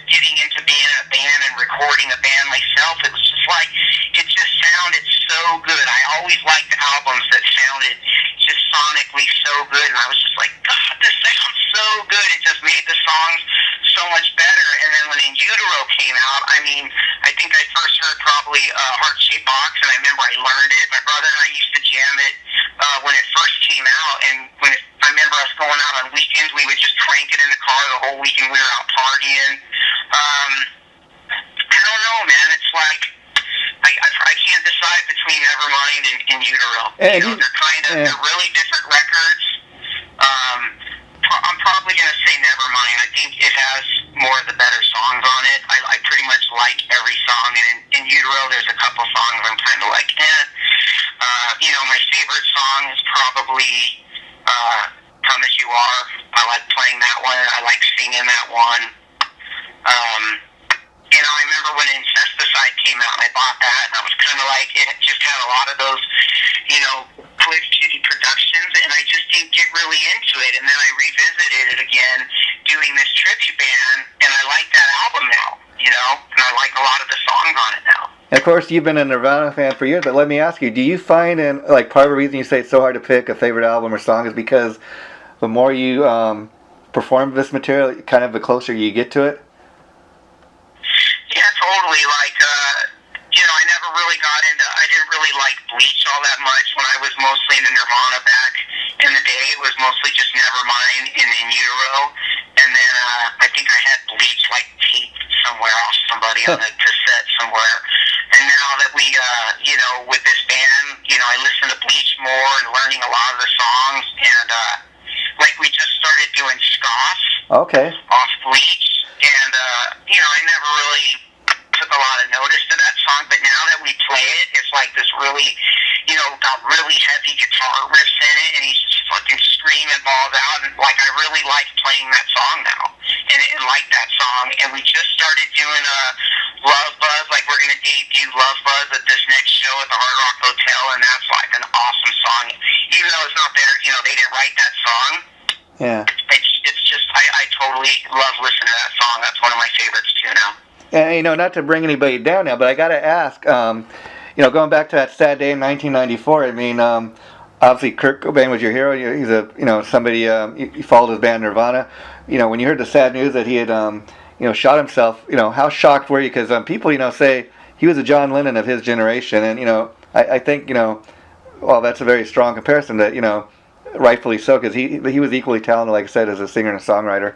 getting into being in a band and recording a band myself, it was just like, it just sounded so good. I always liked albums that sounded just sonically so good, and I was just like, God, this sounds so good. It just made the songs so much better. And then when In Utero came out, I mean, I think I first heard probably Heart Shaped Box, and I remember I learned it. My brother and I used to jam it when it first came out, and I remember us going out on weekends, we would just crank it in the car the whole weekend. We were out partying. I don't know, man. It's like I can't decide between Nevermind and In Utero. They're really different records. I'm probably gonna say Nevermind. I think it has more of the better songs on it. I pretty much like every song, and in Utero there's a couple songs I'm kind of like, my favorite song is probably Come As You Are. I like playing that one. I like singing that one. I remember when Incesticide came out, and I bought that, and I was kind of like, it just had a lot of those, quick, shitty productions, and I just didn't get really into it. And then I revisited it again, doing this tribute band, and I like that album now, and I like a lot of the songs on it now. Of course, you've been a Nirvana fan for years, but let me ask you, do you find, part of the reason you say it's so hard to pick a favorite album or song is because the more you perform this material, kind of the closer you get to it? Yeah, totally. I never really I didn't really like Bleach all that much when I was mostly into Nirvana back in the day. It was mostly just Nevermind and In Utero. And then I think I had Bleach taped somewhere off somebody on a cassette somewhere. And now that we, with this band, I listen to Bleach more and learning a lot of the songs. And we just started doing Scoff off Bleach. And, I never really took a lot of notice to that song, but now that we play it, it's like this really, got really heavy guitar riffs in it, and he's just fucking screaming balls out, and I really like playing that song now. and liked that song. And we just started doing Love Buzz, like we're going to debut Love Buzz at this next show at the Hard Rock Hotel, and that's like an awesome song. Even though it's not there, they didn't write that song. Yeah. It's just, I totally love listening to that song. That's one of my favorites too now. And, not to bring anybody down now, but I got to ask, going back to that sad day in 1994, I mean, obviously Kurt Cobain was your hero. He's somebody, you followed his band Nirvana. When you heard the sad news that he had, shot himself, how shocked were you? Because people, say he was a John Lennon of his generation. And, I think, well, that's a very strong comparison that, rightfully so, because he was equally talented, like I said, as a singer and a songwriter.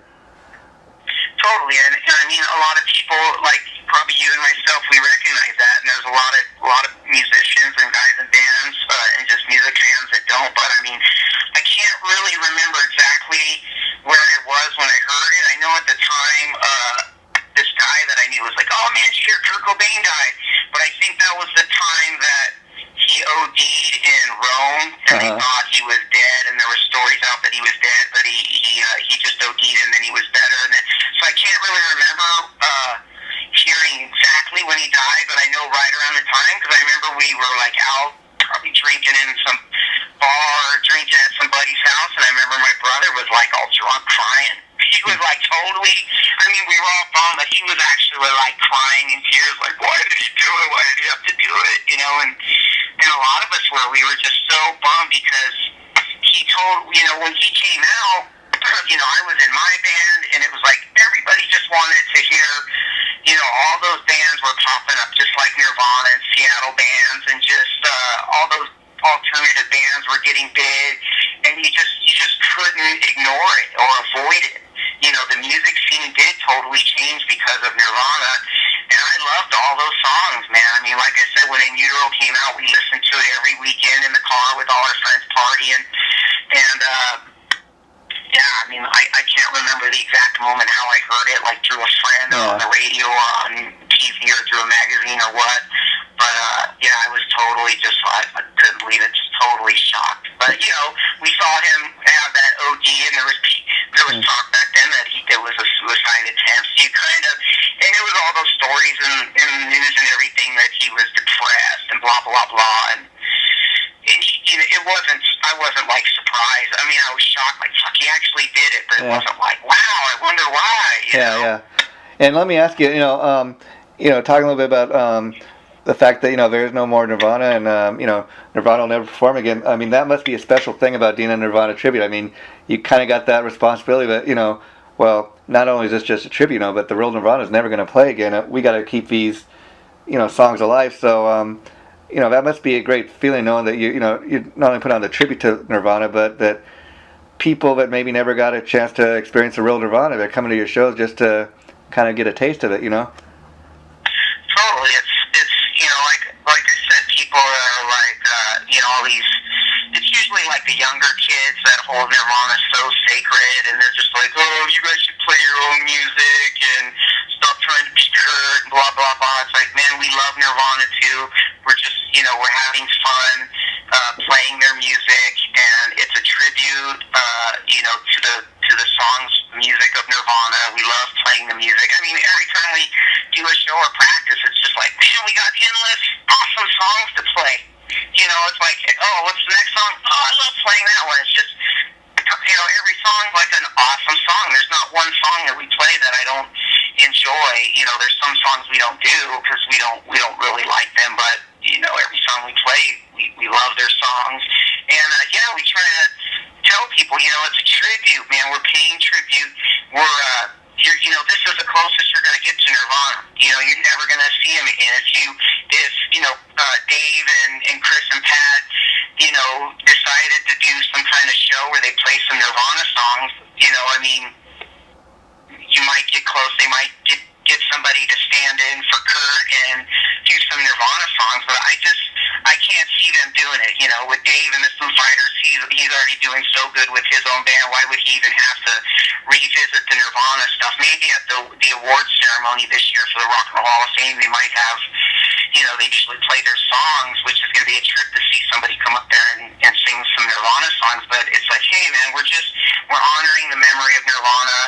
Totally, and I mean, a lot of people, like probably you and myself, we recognize that, and there's a lot of musicians and guys in bands and just music fans that don't. But I mean, I can't really remember exactly where I was when I heard it. I know at the time, this guy that I knew was like, "Oh man, did you hear Kurt Cobain died?" But I think that was the time that he OD'd in Rome, and they thought he was dead, and there were stories out that he was dead, but he just OD'd and then he was better. And then, so I can't really remember hearing exactly when he died, but I know right around the time, because I remember we were like out probably drinking in some bar, drinking at somebody's house, and I remember my brother was like all drunk crying. He was like totally, I mean, we were all bummed, but he was actually like crying in tears, like, why did he do it? Why did he have to do it? And a lot of us we were just so bummed because he told, when he came out, I was in my band, and it was like everybody just wanted to hear, all those bands were popping up, just like Nirvana and Seattle bands, and just all those alternative bands were getting big, and you just couldn't ignore it or avoid it. The music scene did totally change because of Nirvana, and I loved all those songs, man. I mean, like I said, when In Utero came out, we listened to it every weekend in the car with all our friends partying, and yeah, I mean, I can't remember the exact moment how I heard it, like through a friend or on the radio or on TV or through a magazine or what. But yeah, I was totally just, I couldn't believe it, just totally shocked. But we saw him have that OD, and there was talk back then that there was a suicide attempt. So you kind of, and it was all those stories in the news and everything that he was depressed and blah blah blah. And I wasn't like surprised. I mean, I was shocked, like, fuck, he actually did it, but it wasn't like, wow, I wonder why. Yeah. And let me ask you, talking a little bit about the fact that there is no more Nirvana, and Nirvana will never perform again. I mean, that must be a special thing about being a Nirvana tribute. I mean, you kind of got that responsibility, but well, not only is this just a tribute, but the real Nirvana is never going to play again. We got to keep these, songs alive. So, that must be a great feeling knowing that you not only put on the tribute to Nirvana, but that people that maybe never got a chance to experience the real Nirvana, they're coming to your shows just to kind of get a taste of it, Totally. It's like I said, people are like, all these, it's usually like the younger kids that hold Nirvana so sacred, and they're just like, oh, you guys should play your own music, and stop trying to be Kurt, and blah, blah, blah. It's like, man, we love Nirvana too. We're just, we're having fun playing their music, and it's a tribute, to the songs, music of Nirvana. We love playing the music. I mean, every time we do a show or practice, it's just like, man, we got endless awesome songs to play. It's like, oh, what's the next song? Oh, I love playing that one. It's just, every song's like an awesome song. There's not one song that we play that I don't enjoy. There's some songs we don't do because we don't really like them, but every song we play, we love their songs. And yeah, we try to tell people, it's a tribute, man. We're paying tribute. We're this is the closest you're going to get to Nirvana. You're never going to see him again. If Dave and Chris and Pat, decided to do some kind of show where they play some Nirvana songs, I mean, you might get close. They might get somebody to stand in for Kurt and do some Nirvana songs, but I can't see them doing it. With Dave and the Foo Fighters, he's already doing so good with his own band. Why would he even have to revisit the Nirvana stuff? Maybe at the awards ceremony this year for the Rock and Roll Hall of Fame, they might have, they usually play their songs, which is going to be a trip to see somebody come up there and sing some Nirvana songs. But it's like, hey man, we're honoring the memory of Nirvana.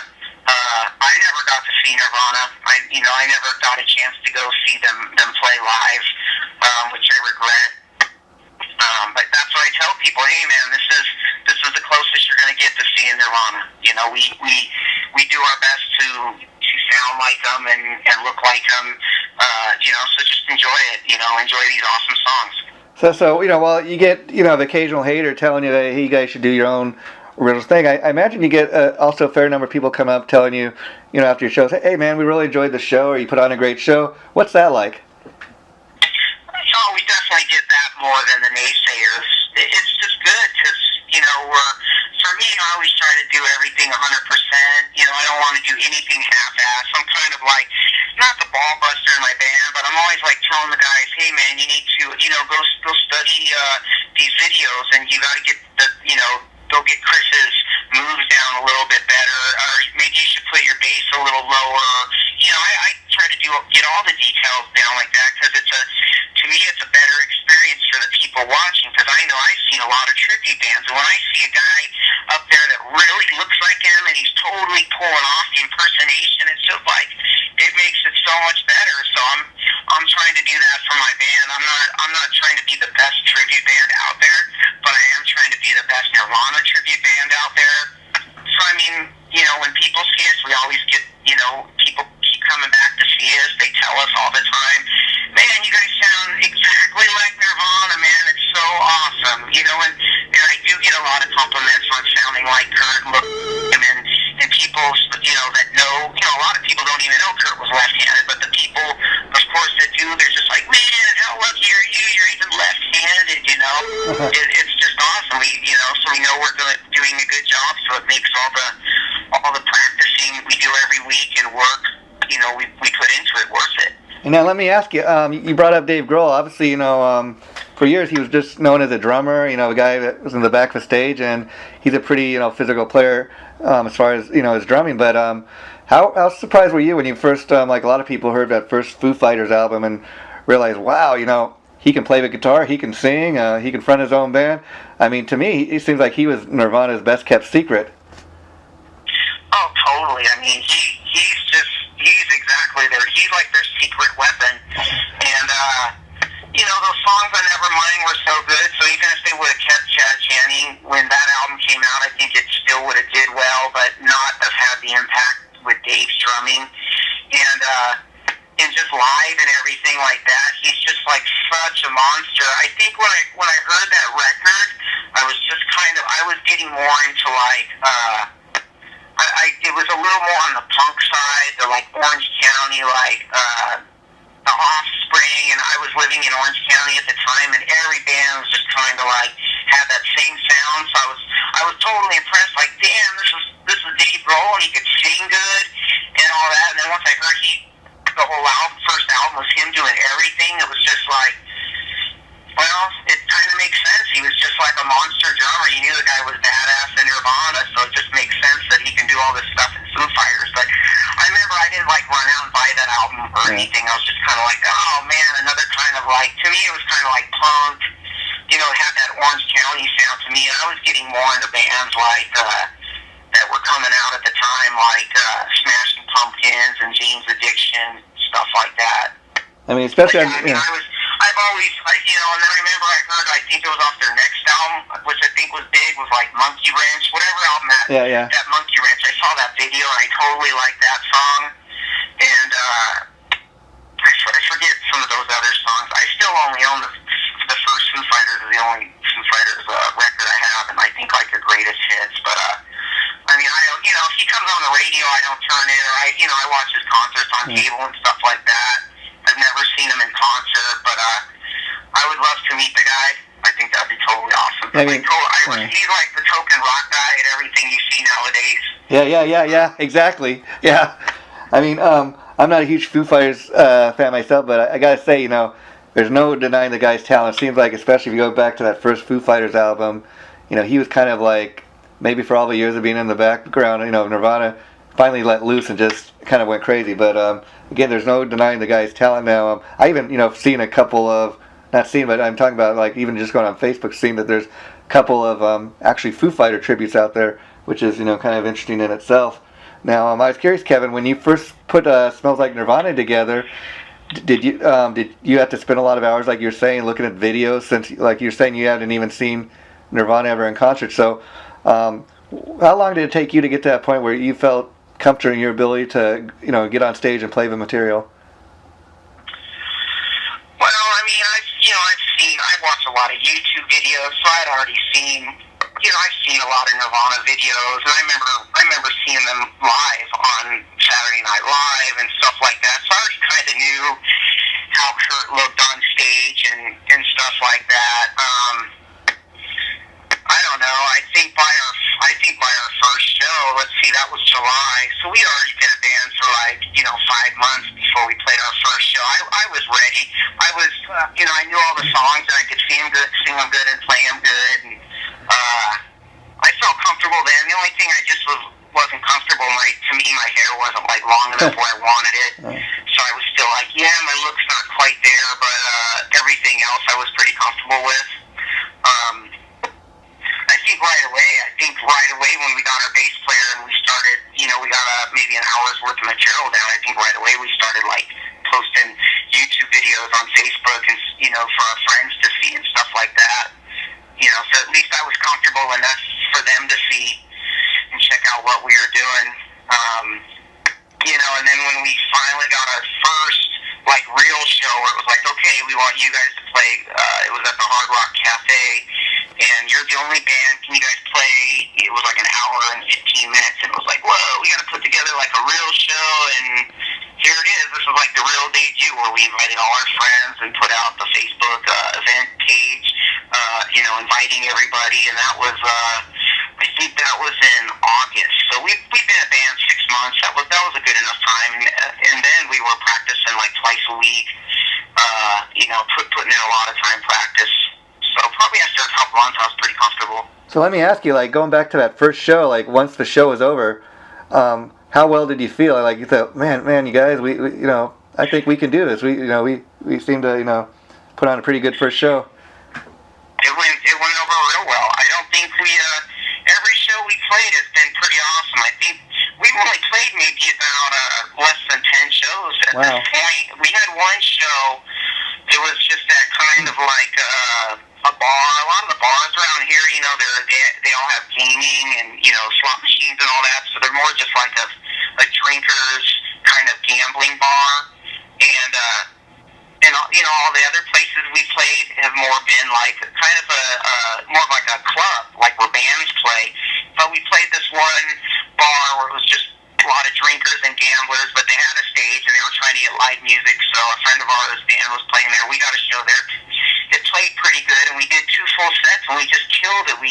I got to see Nirvana. I never got a chance to go see them play live, which I regret. But that's what I tell people. Hey, man, this is the closest you're going to get to seeing Nirvana. We do our best to sound like them and look like them. So just enjoy it. Enjoy these awesome songs. So while you get the occasional hater telling you that hey, you guys should do your own original thing, I imagine you get also a fair number of people come up telling you, after your shows, hey man, we really enjoyed the show, or you put on a great show. What's that like? Oh, we definitely get that more than the naysayers. It's just good because, for me, I always try to do everything 100%. I don't want to do anything half-assed. I'm kind of like, not the ball buster in my band, but I'm always like telling the guys, hey man, you need to, go study these videos, and you got to get go get Chris's moves down a little bit better, or maybe you should put your bass a little lower. I try to get all the details down like that because to me it's a better experience for the people watching, because I know I've seen a lot of tribute bands, and when I see a guy up there that really looks like him and he's totally pulling off the impersonation, it's just like it makes it so much better. So I'm trying to do that for my band. I'm not trying to be the best tribute band out there, but I am trying to be the best Nirvana tribute band out there. So when people see us, we always get people keep coming back to see us. They tell us all the time, man, you guys sound exactly like Nirvana, man. It's so awesome, and I do get a lot of compliments on sounding like Kurt, and people, that know, a lot of people don't even know Kurt was left-handed, but the people, of course, that do, they're just like, man, how lucky are you? You're even left-handed, It's just awesome. So we know we're doing a good job, so it makes all the practicing we do every week and work, we put into it worth it. And now let me ask you, you brought up Dave Grohl. Obviously, for years he was just known as a drummer, a guy that was in the back of the stage, and he's a pretty, physical player as far as, his drumming. But how surprised were you when you first, like a lot of people heard that first Foo Fighters album and realized, wow, he can play the guitar, he can sing, he can front his own band. I mean, to me, it seems like he was Nirvana's best kept secret. Oh, totally. I mean, he's exactly he's like their secret weapon. And, those songs on Nevermind were so good, so even if they would have kept Chad Channing when that album came out, I think it still would have did well, but not have had the impact with Dave's drumming. And just live and everything like that, he's just like such a monster. I think when I heard that record, I was getting more into like, it was a little more on the punk side, the like Orange County, like the Offspring, and I was living in Orange County at the time, and every band was just kind of like had that same sound. So I was totally impressed. Like, damn, this is Dave Grohl, and he could sing good and all that. And then once I heard the whole first album was him doing everything, it was just like, well, it kind of makes sense. He was just like a monster drummer. You knew the guy was badass in Nirvana, so it just makes sense that he can do all this stuff in Foo Fighters. But I remember I didn't like run out and buy that album or anything. I was just kind of like, oh man, another kind of like, to me it was kind of like punk. It had that Orange County sound to me, and I was getting more into bands like that were coming out at the time, like Smashing Pumpkins and Jane's Addiction, stuff like that. I mean, especially, I've always, and then I remember I think it was off their next album, which I think was big, was like Monkey Wrench, whatever album that Monkey Wrench. I saw that video and I totally liked that song. And I forget some of those other songs. I still only own the first Foo Fighters, is the only Foo Fighters record I have, and I think like the greatest hits. But I mean, if he comes on the radio, I don't turn it, or I watch his concerts on cable and stuff like that. I've never seen him in concert, but I would love to meet the guy. I think that'd be totally awesome. He's like the token rock guy at everything you see nowadays. Yeah, exactly. Yeah. I mean, I'm not a huge Foo Fighters fan myself, but I gotta say, there's no denying the guy's talent. It seems like, especially if you go back to that first Foo Fighters album, he was kind of like, maybe for all the years of being in the background, Nirvana finally let loose and just kind of went crazy. But again, there's no denying the guy's talent now. I even, seen a couple of, not seen, but I'm talking about like even just going on Facebook, seeing that there's a couple of actually Foo Fighter tributes out there, which is, kind of interesting in itself. Now, I was curious, Kevin, when you first put "Smells Like Nirvana" together, did you have to spend a lot of hours, like you're saying, looking at videos, since like you're saying you hadn't even seen Nirvana ever in concert? So, how long did it take you to get to that point where you felt comfortable in your ability to, get on stage and play the material? Well, I mean, I've watched a lot of YouTube videos, so I'd already seen, I've seen a lot of Nirvana videos, and I remember seeing them live on Saturday Night Live and stuff like that. So I already kind of knew how Kurt looked on stage and stuff like that. I don't know. I think by our first show, let's see, that was July. So we'd already been a band for 5 months before we played our first show. I was ready. I was, I knew all the songs and I could sing them good and play them good. And I felt comfortable then. The only thing I just wasn't comfortable. To me, my hair wasn't long enough where I wanted it. So I was still my look's not quite there, but everything else I was pretty comfortable with. I think right away when we got our bass player and we started, we got maybe an hour's worth of material down, I think right away we started posting YouTube videos on Facebook and, for our friends to see and stuff like that. So at least I was comfortable enough for them to see and check out what we were doing. And then when we finally got our first real show where it was okay, we want you guys to play, it was at the Hard Rock Cafe, and you're the only band, can you guys play? It was an hour and 15 minutes, and it was whoa, we got to put together a real show, and here it is. This was the real debut where we invited all our friends and put out the Facebook event page, inviting everybody, and that was, I think that was in August. So we've been a band 6 months. That was a good enough time, and then we were practicing twice a week, putting in a lot of time practice. So probably after a couple months, I was pretty comfortable. So let me ask you, going back to that first show, once the show was over, how well did you feel? You thought, man, you guys, we I think we can do this. We seem to, put on a pretty good first show. It went over real well. I don't think every show we played has been pretty awesome. I think we've only played maybe about less than 10 shows at this point. We had one show. It was just that kind of a bar. A lot of the bars around here, they all have gaming and, slot machines and all that. So they're more just a drinkers kind of gambling bar. And all the other places we played have more been kind of more of a club, where bands play. But we played this one bar where it was just a lot of drinkers and gamblers, but they had a stage and they were trying to get live music. So a friend of ours, band, was playing there. We got a show there. It played pretty good, and we did 2 full sets, and we just killed it.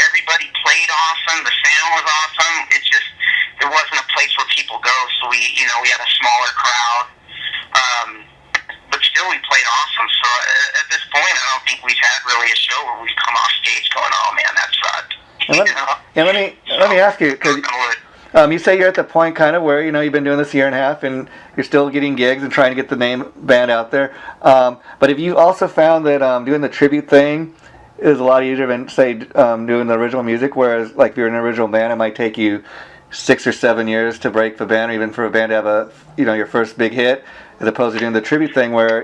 Everybody played awesome. The sound was awesome. There wasn't a place where people go, so we had a smaller crowd. But still, we played awesome. So at this point, I don't think we've had really a show where we've come off stage going, "Oh man, that sucked." And let me ask you, because you say you're at the point kind of where you've been doing this year and a half, and you're still getting gigs and trying to get the name band out there. But have you also found that doing the tribute thing is a lot easier than say doing the original music? Whereas if you're an original band, it might take you 6 or 7 years to break the band, or even for a band to have your first big hit, as opposed to doing the tribute thing where,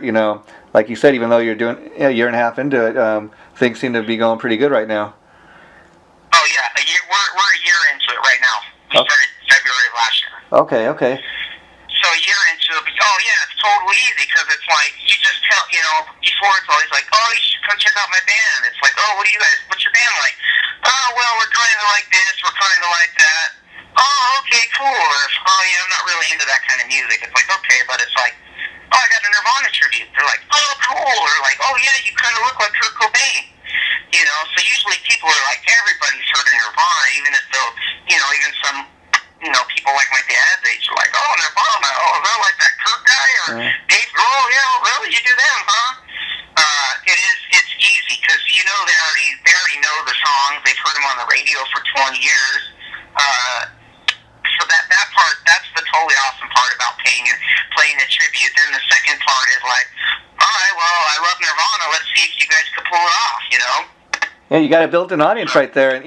like you said, even though you're doing a year and a half into it, things seem to be going pretty good right now. Oh yeah, we're a year into it right now. We started February of last year. Okay. So a year into it, it's totally easy, because it's you just tell, before it's always oh, you should come check out my band. It's oh, what's your band like? Oh, well, we're kind of like this, we're kind of like that. Oh, okay, cool. Or, oh, yeah, I'm not really into that kind of music. It's okay, but it's oh, I got a Nirvana tribute. They're oh, cool. Or oh, yeah, you kind of look like Kurt Cobain. So usually people are everybody's heard of Nirvana, even if they'll, even some, people like my dad's age are oh, Nirvana, oh, they're like that Kurt guy, or Dave Grohl, yeah, really, you do them, huh? It's easy, because, they already know the songs, they've heard them on the radio for 20 years, so that part, that's the totally awesome part about playing a tribute. Then the second part is all right, well, I love Nirvana, let's see if you guys could pull it off, Yeah, you got a built-in audience right there, and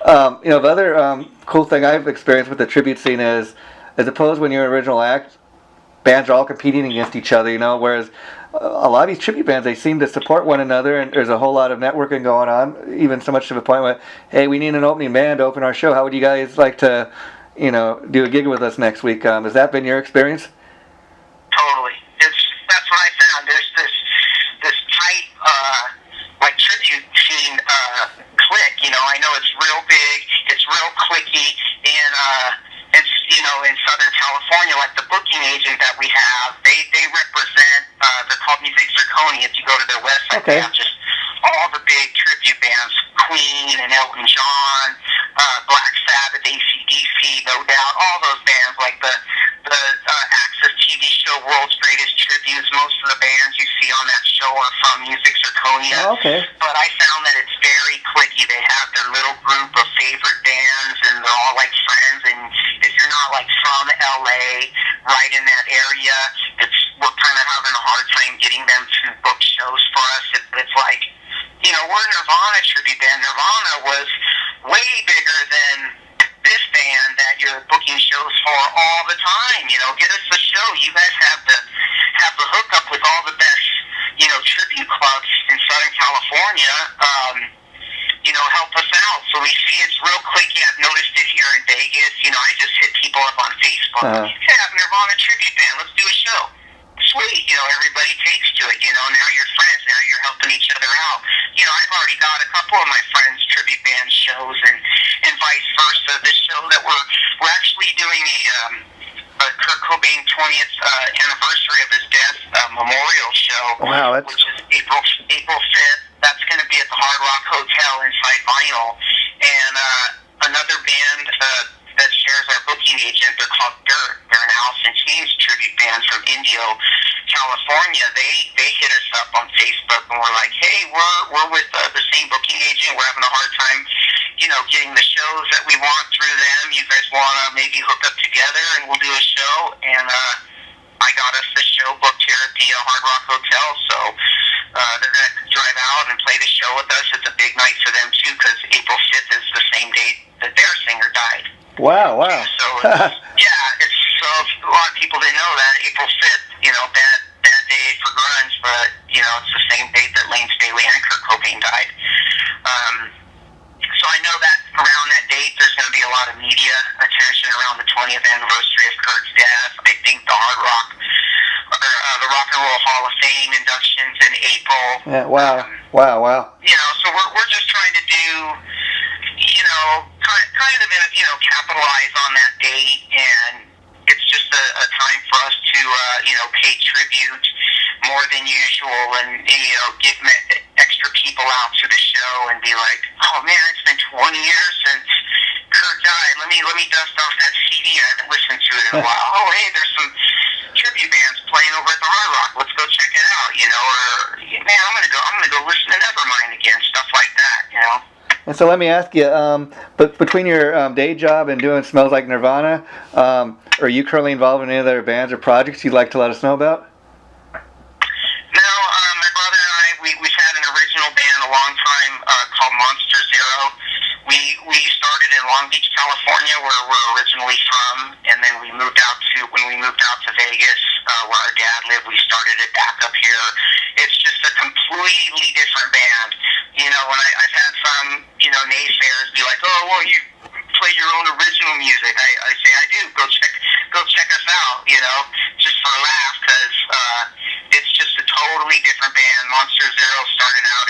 The other cool thing I've experienced with the tribute scene is, as opposed when you're an original act, bands are all competing against each other, whereas a lot of these tribute bands, they seem to support one another, and there's a whole lot of networking going on, even so much to the point where, hey, we need an opening band to open our show. How would you guys like to, do a gig with us next week? Has that been your experience? Totally. That's what I found. There's this tight, tribute scene clique. I know it's real big, it's real cliquey, and it's, in Southern California, like the booking agent that we have, they represent, they're called Music Zirconia. If you go to their website, okay, they have just all the big tribute bands, Queen and Elton John, Black Sabbath, AC/DC, No Doubt, all those bands, like the Access TV show World's Greatest Tributes. Most of the bands you see on that show are from Music Zirconia. Oh, okay. But I found that it's very cliquey. They have their little group of favorite bands, and they're all like friends. And if you're not like from LA, right in that area, we're kind of having a hard time getting them to book shows for us. It's like, we're a Nirvana tribute band. Nirvana was way bigger than this band that you're booking shows for all the time. Get us a show. You guys have the hookup with all the best, tribute clubs in Southern California. Help us out. So we see it's real cliquey. I've noticed it here in Vegas. I just hit people up on Facebook. Hey, I have a Nirvana tribute band. Let's do a show. Sweet. Everybody takes to it. Now you're friends. Now you're helping each other out. I've already got a couple of my friends' tribute band shows, and vice versa. This show that we're actually doing a Kurt Cobain 20th anniversary of his death memorial show. Wow, which is April 5th. That's going to be at the Hard Rock Hotel inside Vinyl. And another band that shares our booking agent, they're called Dirt. They're an Alice in Chains tribute band from Indio, California. They hit us up on Facebook, and we're like, hey, we're with the same booking agent. We're having a hard time, getting the shows that we want through them. You guys want to maybe hook up together, and we'll do a show. And I got us the show booked here at the Hard Rock Hotel, so they're going to drive out and play the show with us. It's a big night for them, too, because April 5th is the same date that their singer died. Wow. So, so a lot of people didn't know that. April 5th, bad day for grunge, but, it's the same date that Lane Staley and Kurt Cobain died. So I know that around that date, there's going to be a lot of media attention around the 20th anniversary of Kurt's death. I think the Hard Rock, the Rock and Roll Hall of Fame inductions in April. Yeah, wow. So we're just trying to do, kind of, capitalize on that date, and it's just a time for us to, pay tribute more than usual, and, get extra people out to the show and be like, oh man, it's been 20 years since Kurt died. Let me dust off that CD. I haven't listened to it in a while. Oh, hey, there's some tribute bands playing over at the Hard Rock. Let's go check it out. Or man, I'm gonna go listen to Nevermind again. Stuff like that. And so let me ask you, but between your day job and doing Smells Like Nirvana, are you currently involved in any other bands or projects you'd like to let us know about? No, my brother and I, we've had an original band a long time called Monster Zero. We started in Long Beach, California, where we're originally from, and then when we moved out to Vegas, where our dad lived, we started it back up here. It's just a completely different band. When I've had some, naysayers be like, oh, well, you play your own original music. I say I do. Go check us out. Just for a laugh, because it's just a totally different band. Monster Zero started out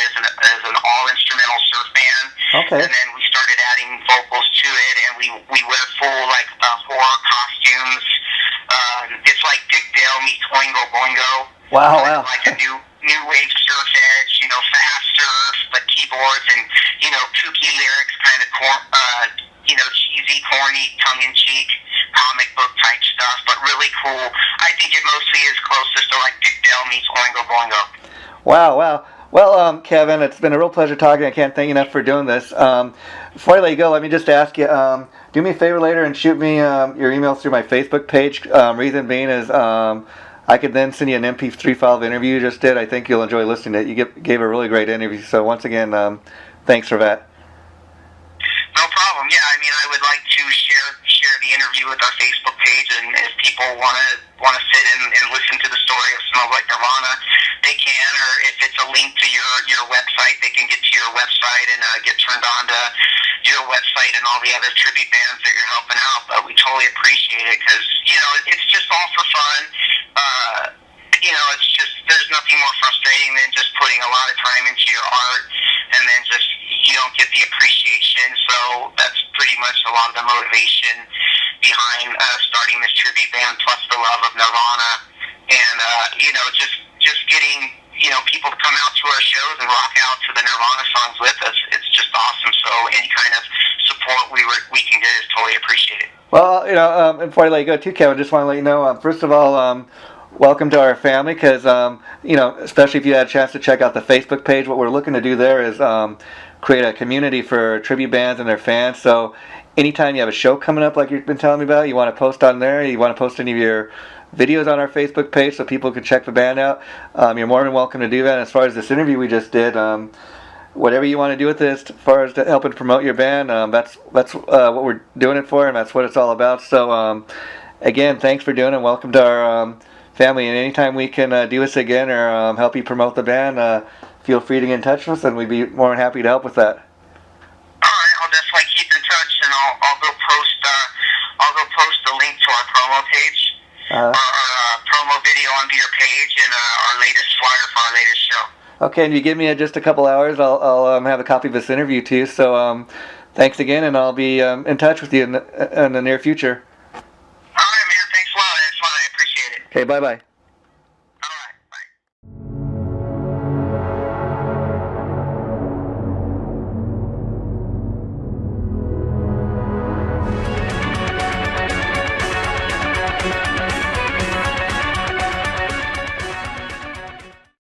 as an all instrumental surf band. Okay. And then we started adding vocals to it, and we wear full horror costumes. It's like Dick Dale meets Oingo Boingo. Wow. Like a new wave surf edge, fast surf, but keyboards and kooky lyrics, kind of cheesy, corny, tongue-in-cheek, comic book type stuff, but really cool. I think it mostly is closest to like Dick Dale meets Oingo Boingo. Wow. Well, Kevin, it's been a real pleasure talking. I can't thank you enough for doing this. Before I let you go, let me just ask you, do me a favor later and shoot me your email through my Facebook page. Reason being is I could then send you an MP3 file of the interview you just did. I think you'll enjoy listening to it. You gave a really great interview. So once again, thanks for that. No problem. do with our Facebook page, and if people want to sit and listen to the story of Smells Like Nirvana, they can, or if it's a link to your website, they can get to your website and get turned on to your website and all the other tribute bands that you're helping out. But we totally appreciate it because, it's just all for fun. It's just, there's nothing more frustrating than just putting a lot of time into your art and then just you don't get the appreciation. So that's pretty much a lot of the motivation behind starting this tribute band, plus the love of Nirvana, and just getting people to come out to our shows and rock out to the Nirvana songs with us. It's just awesome. So any kind of support we can get is totally appreciated. Well, before I let you go too, Kevin, just want to let you know, first of all, welcome to our family, because especially if you had a chance to check out the Facebook page, what we're looking to do there is create a community for tribute bands and their fans. So anytime you have a show coming up like you've been telling me about, you want to post on there, you want to post any of your videos on our Facebook page so people can check the band out, you're more than welcome to do that. And as far as this interview we just did, whatever you want to do with this, as far as helping promote your band, that's what we're doing it for, and that's what it's all about. So again, thanks for doing it. Welcome to our family, and anytime we can do this again or help you promote the band, feel free to get in touch with us, and we'd be more than happy to help with that. All right, I'll definitely keep in touch, and I'll go post the link to our promo page, our promo video onto your page, and our latest flyer for our latest show. Okay, and you give me just a couple hours, I'll have a copy of this interview too. So thanks again, and I'll be in touch with you in the near future. All right, man. Thanks a lot. It's fun. I appreciate it. Okay, bye-bye.